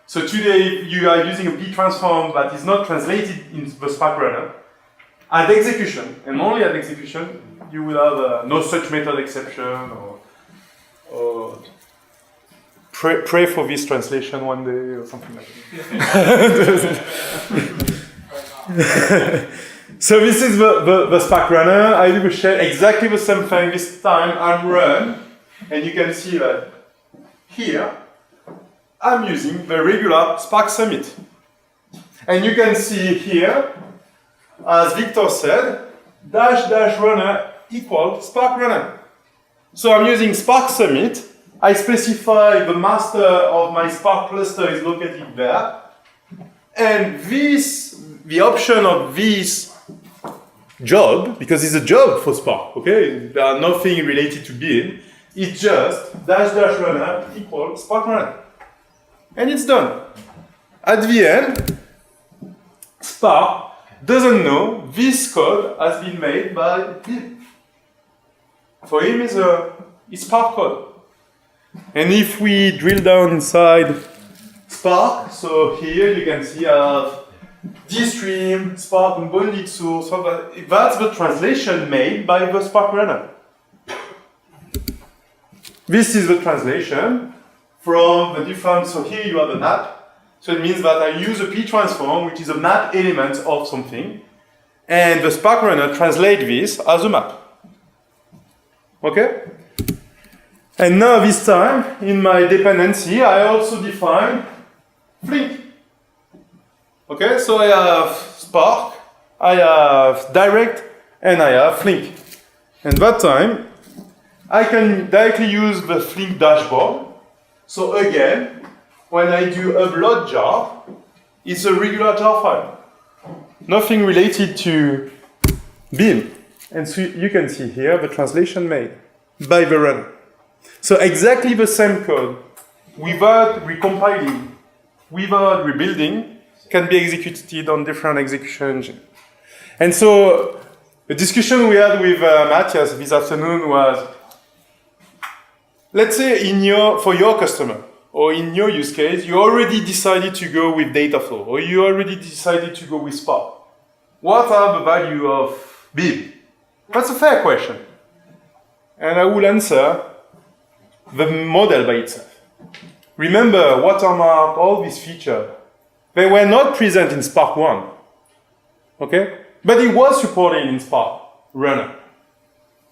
So today you are using a P transform that is not translated in the Spark runner. At execution, and only at execution, you will have no such method exception or pray for this translation one day or something like that. So this is the Spark runner. I do the shell, exactly the same thing. This time I'm run, and you can see that here I'm using the regular Spark Summit. And you can see here, as Victor said, -- runner equals Spark runner. So I'm using Spark Summit. I specify the master of my Spark cluster is located there. And the option of this job, because it's a job for Spark, okay? There are nothing related to Beam. It's just -- runner equals Spark runner. And it's done. At the end, Spark doesn't know this code has been made by Beam. For him, it's Spark code. And if we drill down inside Spark, so here you can see I have dstream, Spark, unbounded source. That's the translation made by the Spark runner. This is the translation from the different, so here you have a map. So it means that I use a P transform, which is a map element of something, and the Spark runner translates this as a map. Okay? And now this time, in my dependency, I also define Flink. Okay, so I have Spark, I have Direct, and I have Flink. And that time, I can directly use the Flink dashboard. So again, when I do upload jar, it's a regular jar file. Nothing related to Beam. And so you can see here the translation made by the runner. So exactly the same code, without recompiling, without rebuilding, can be executed on different execution engines. And so the discussion we had with Matthias this afternoon was, let's say for your customer, or in your use case, you already decided to go with Dataflow, or you already decided to go with Spark. What are the value of Beam? That's a fair question. and I will answer the model by itself. Remember, watermark, all these features, they were not present in Spark 1. Okay? But it was supported in Spark Runner.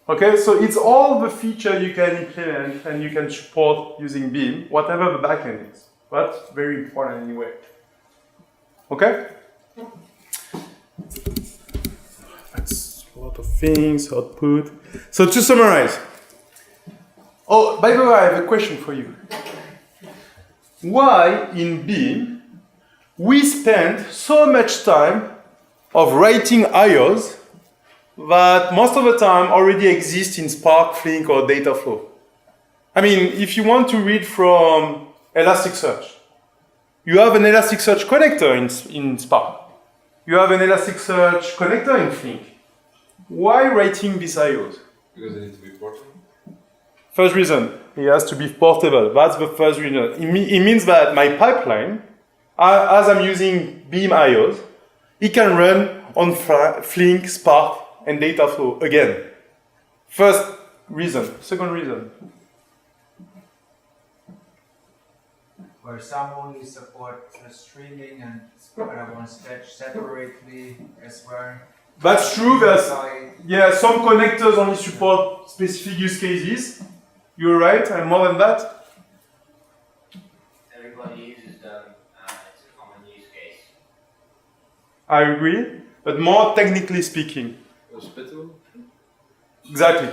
Okay, so it's all the feature you can implement and you can support using Beam, whatever the backend is. That's very important anyway. Okay? That's a lot of things, output. So to summarize. Oh, by the way, I have a question for you. Why in Beam we spend so much time of writing IOs that most of the time already exist in Spark, Flink, or Dataflow? I mean, if you want to read from Elasticsearch, you have an Elasticsearch connector in Spark. You have an Elasticsearch connector in Flink. Why writing these IOs? Because they need to be portable. First reason, it has to be portable. That's the first reason. It means that my pipeline, as I'm using Beam IOs, it can run on Flink, Spark, and Dataflow again. First reason. Second reason. Where some only support streaming and other ones fetch separately as well. That's true. There's some connectors only support specific use cases. You're right, and more than that. Everybody uses them, it's a common use case. I agree, but more technically speaking. Splittable? Exactly.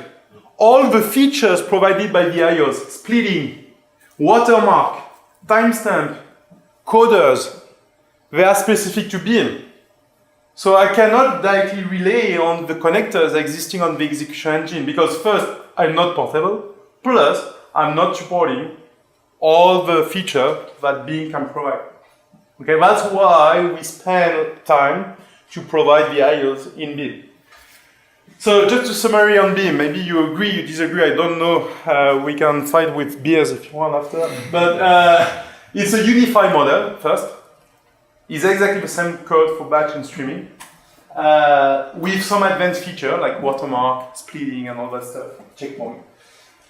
All the features provided by the IOs, splitting, watermark, timestamp, coders, they are specific to Beam. So I cannot directly rely on the connectors existing on the execution engine because first, I'm not portable, plus I'm not supporting all the features that Beam can provide. Okay, that's why we spend time to provide the IOs in Beam. So just to summary on Beam, maybe you agree, you disagree, I don't know, we can fight with beers if you want after, but it's a unified model, first. It's exactly the same code for batch and streaming, with some advanced feature like watermark, splitting and all that stuff, checkpoint.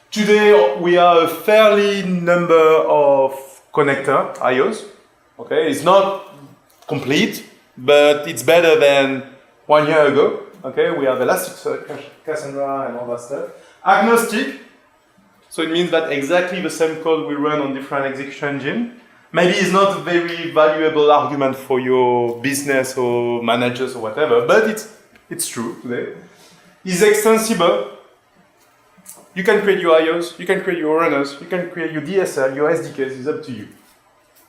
Today we have a fairly number of connector IOs, okay, it's not complete, but it's better than 1 year ago. Okay, we have Elasticsearch, Cassandra, and all that stuff. Agnostic, so it means that exactly the same code will run on different execution engine. Maybe it's not a very valuable argument for your business or managers or whatever, but it's true today. It's extensible. You can create your IOs, you can create your runners, you can create your DSL, your SDKs, it's up to you.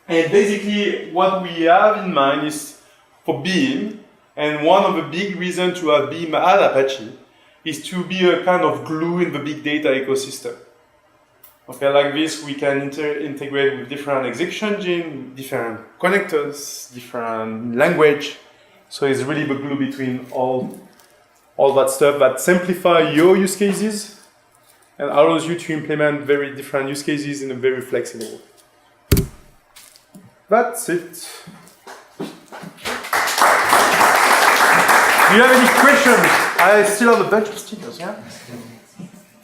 And basically what we have in mind is for Beam, and one of the big reasons to have Beam at Apache is to be a kind of glue in the big data ecosystem. Okay, like this, we can integrate with different execution engine, different connectors, different language. So it's really the glue between all that stuff that simplify your use cases and allows you to implement very different use cases in a very flexible way. That's it. Do you have any questions? I still have a bunch of stickers, yeah?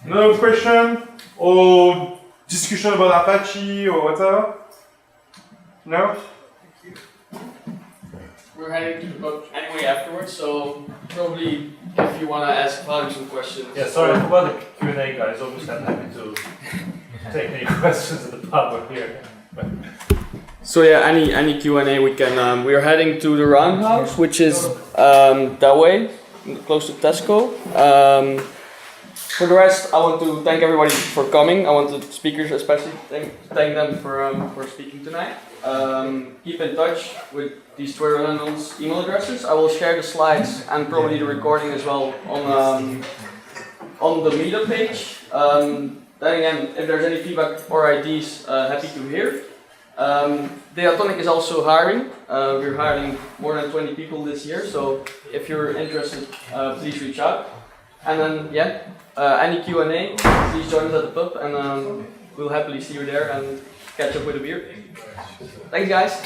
No question or discussion about Apache or whatever? No? We're heading to the boat anyway afterwards, so probably if you want to ask Vadim some questions. Yeah, sorry, I forgot the Q&A, guys. Obviously, I'm happy to take any questions at the pub here. So yeah, any Q&A we can. We are heading to the Roundhouse, which is that way, close to Tesco. For the rest, I want to thank everybody for coming. I want the speakers especially thank them for speaking tonight. Keep in touch with these Twitter handles, email addresses. I will share the slides and probably the recording as well on the meetup page. Then again, if there's any feedback or ideas, happy to hear. Datatonic is also hiring. We're hiring more than 20 people this year, so if you're interested, please reach out. And then, yeah, any Q&A, please join us at the pub, and we'll happily see you there and catch up with a beer. Thanks, guys.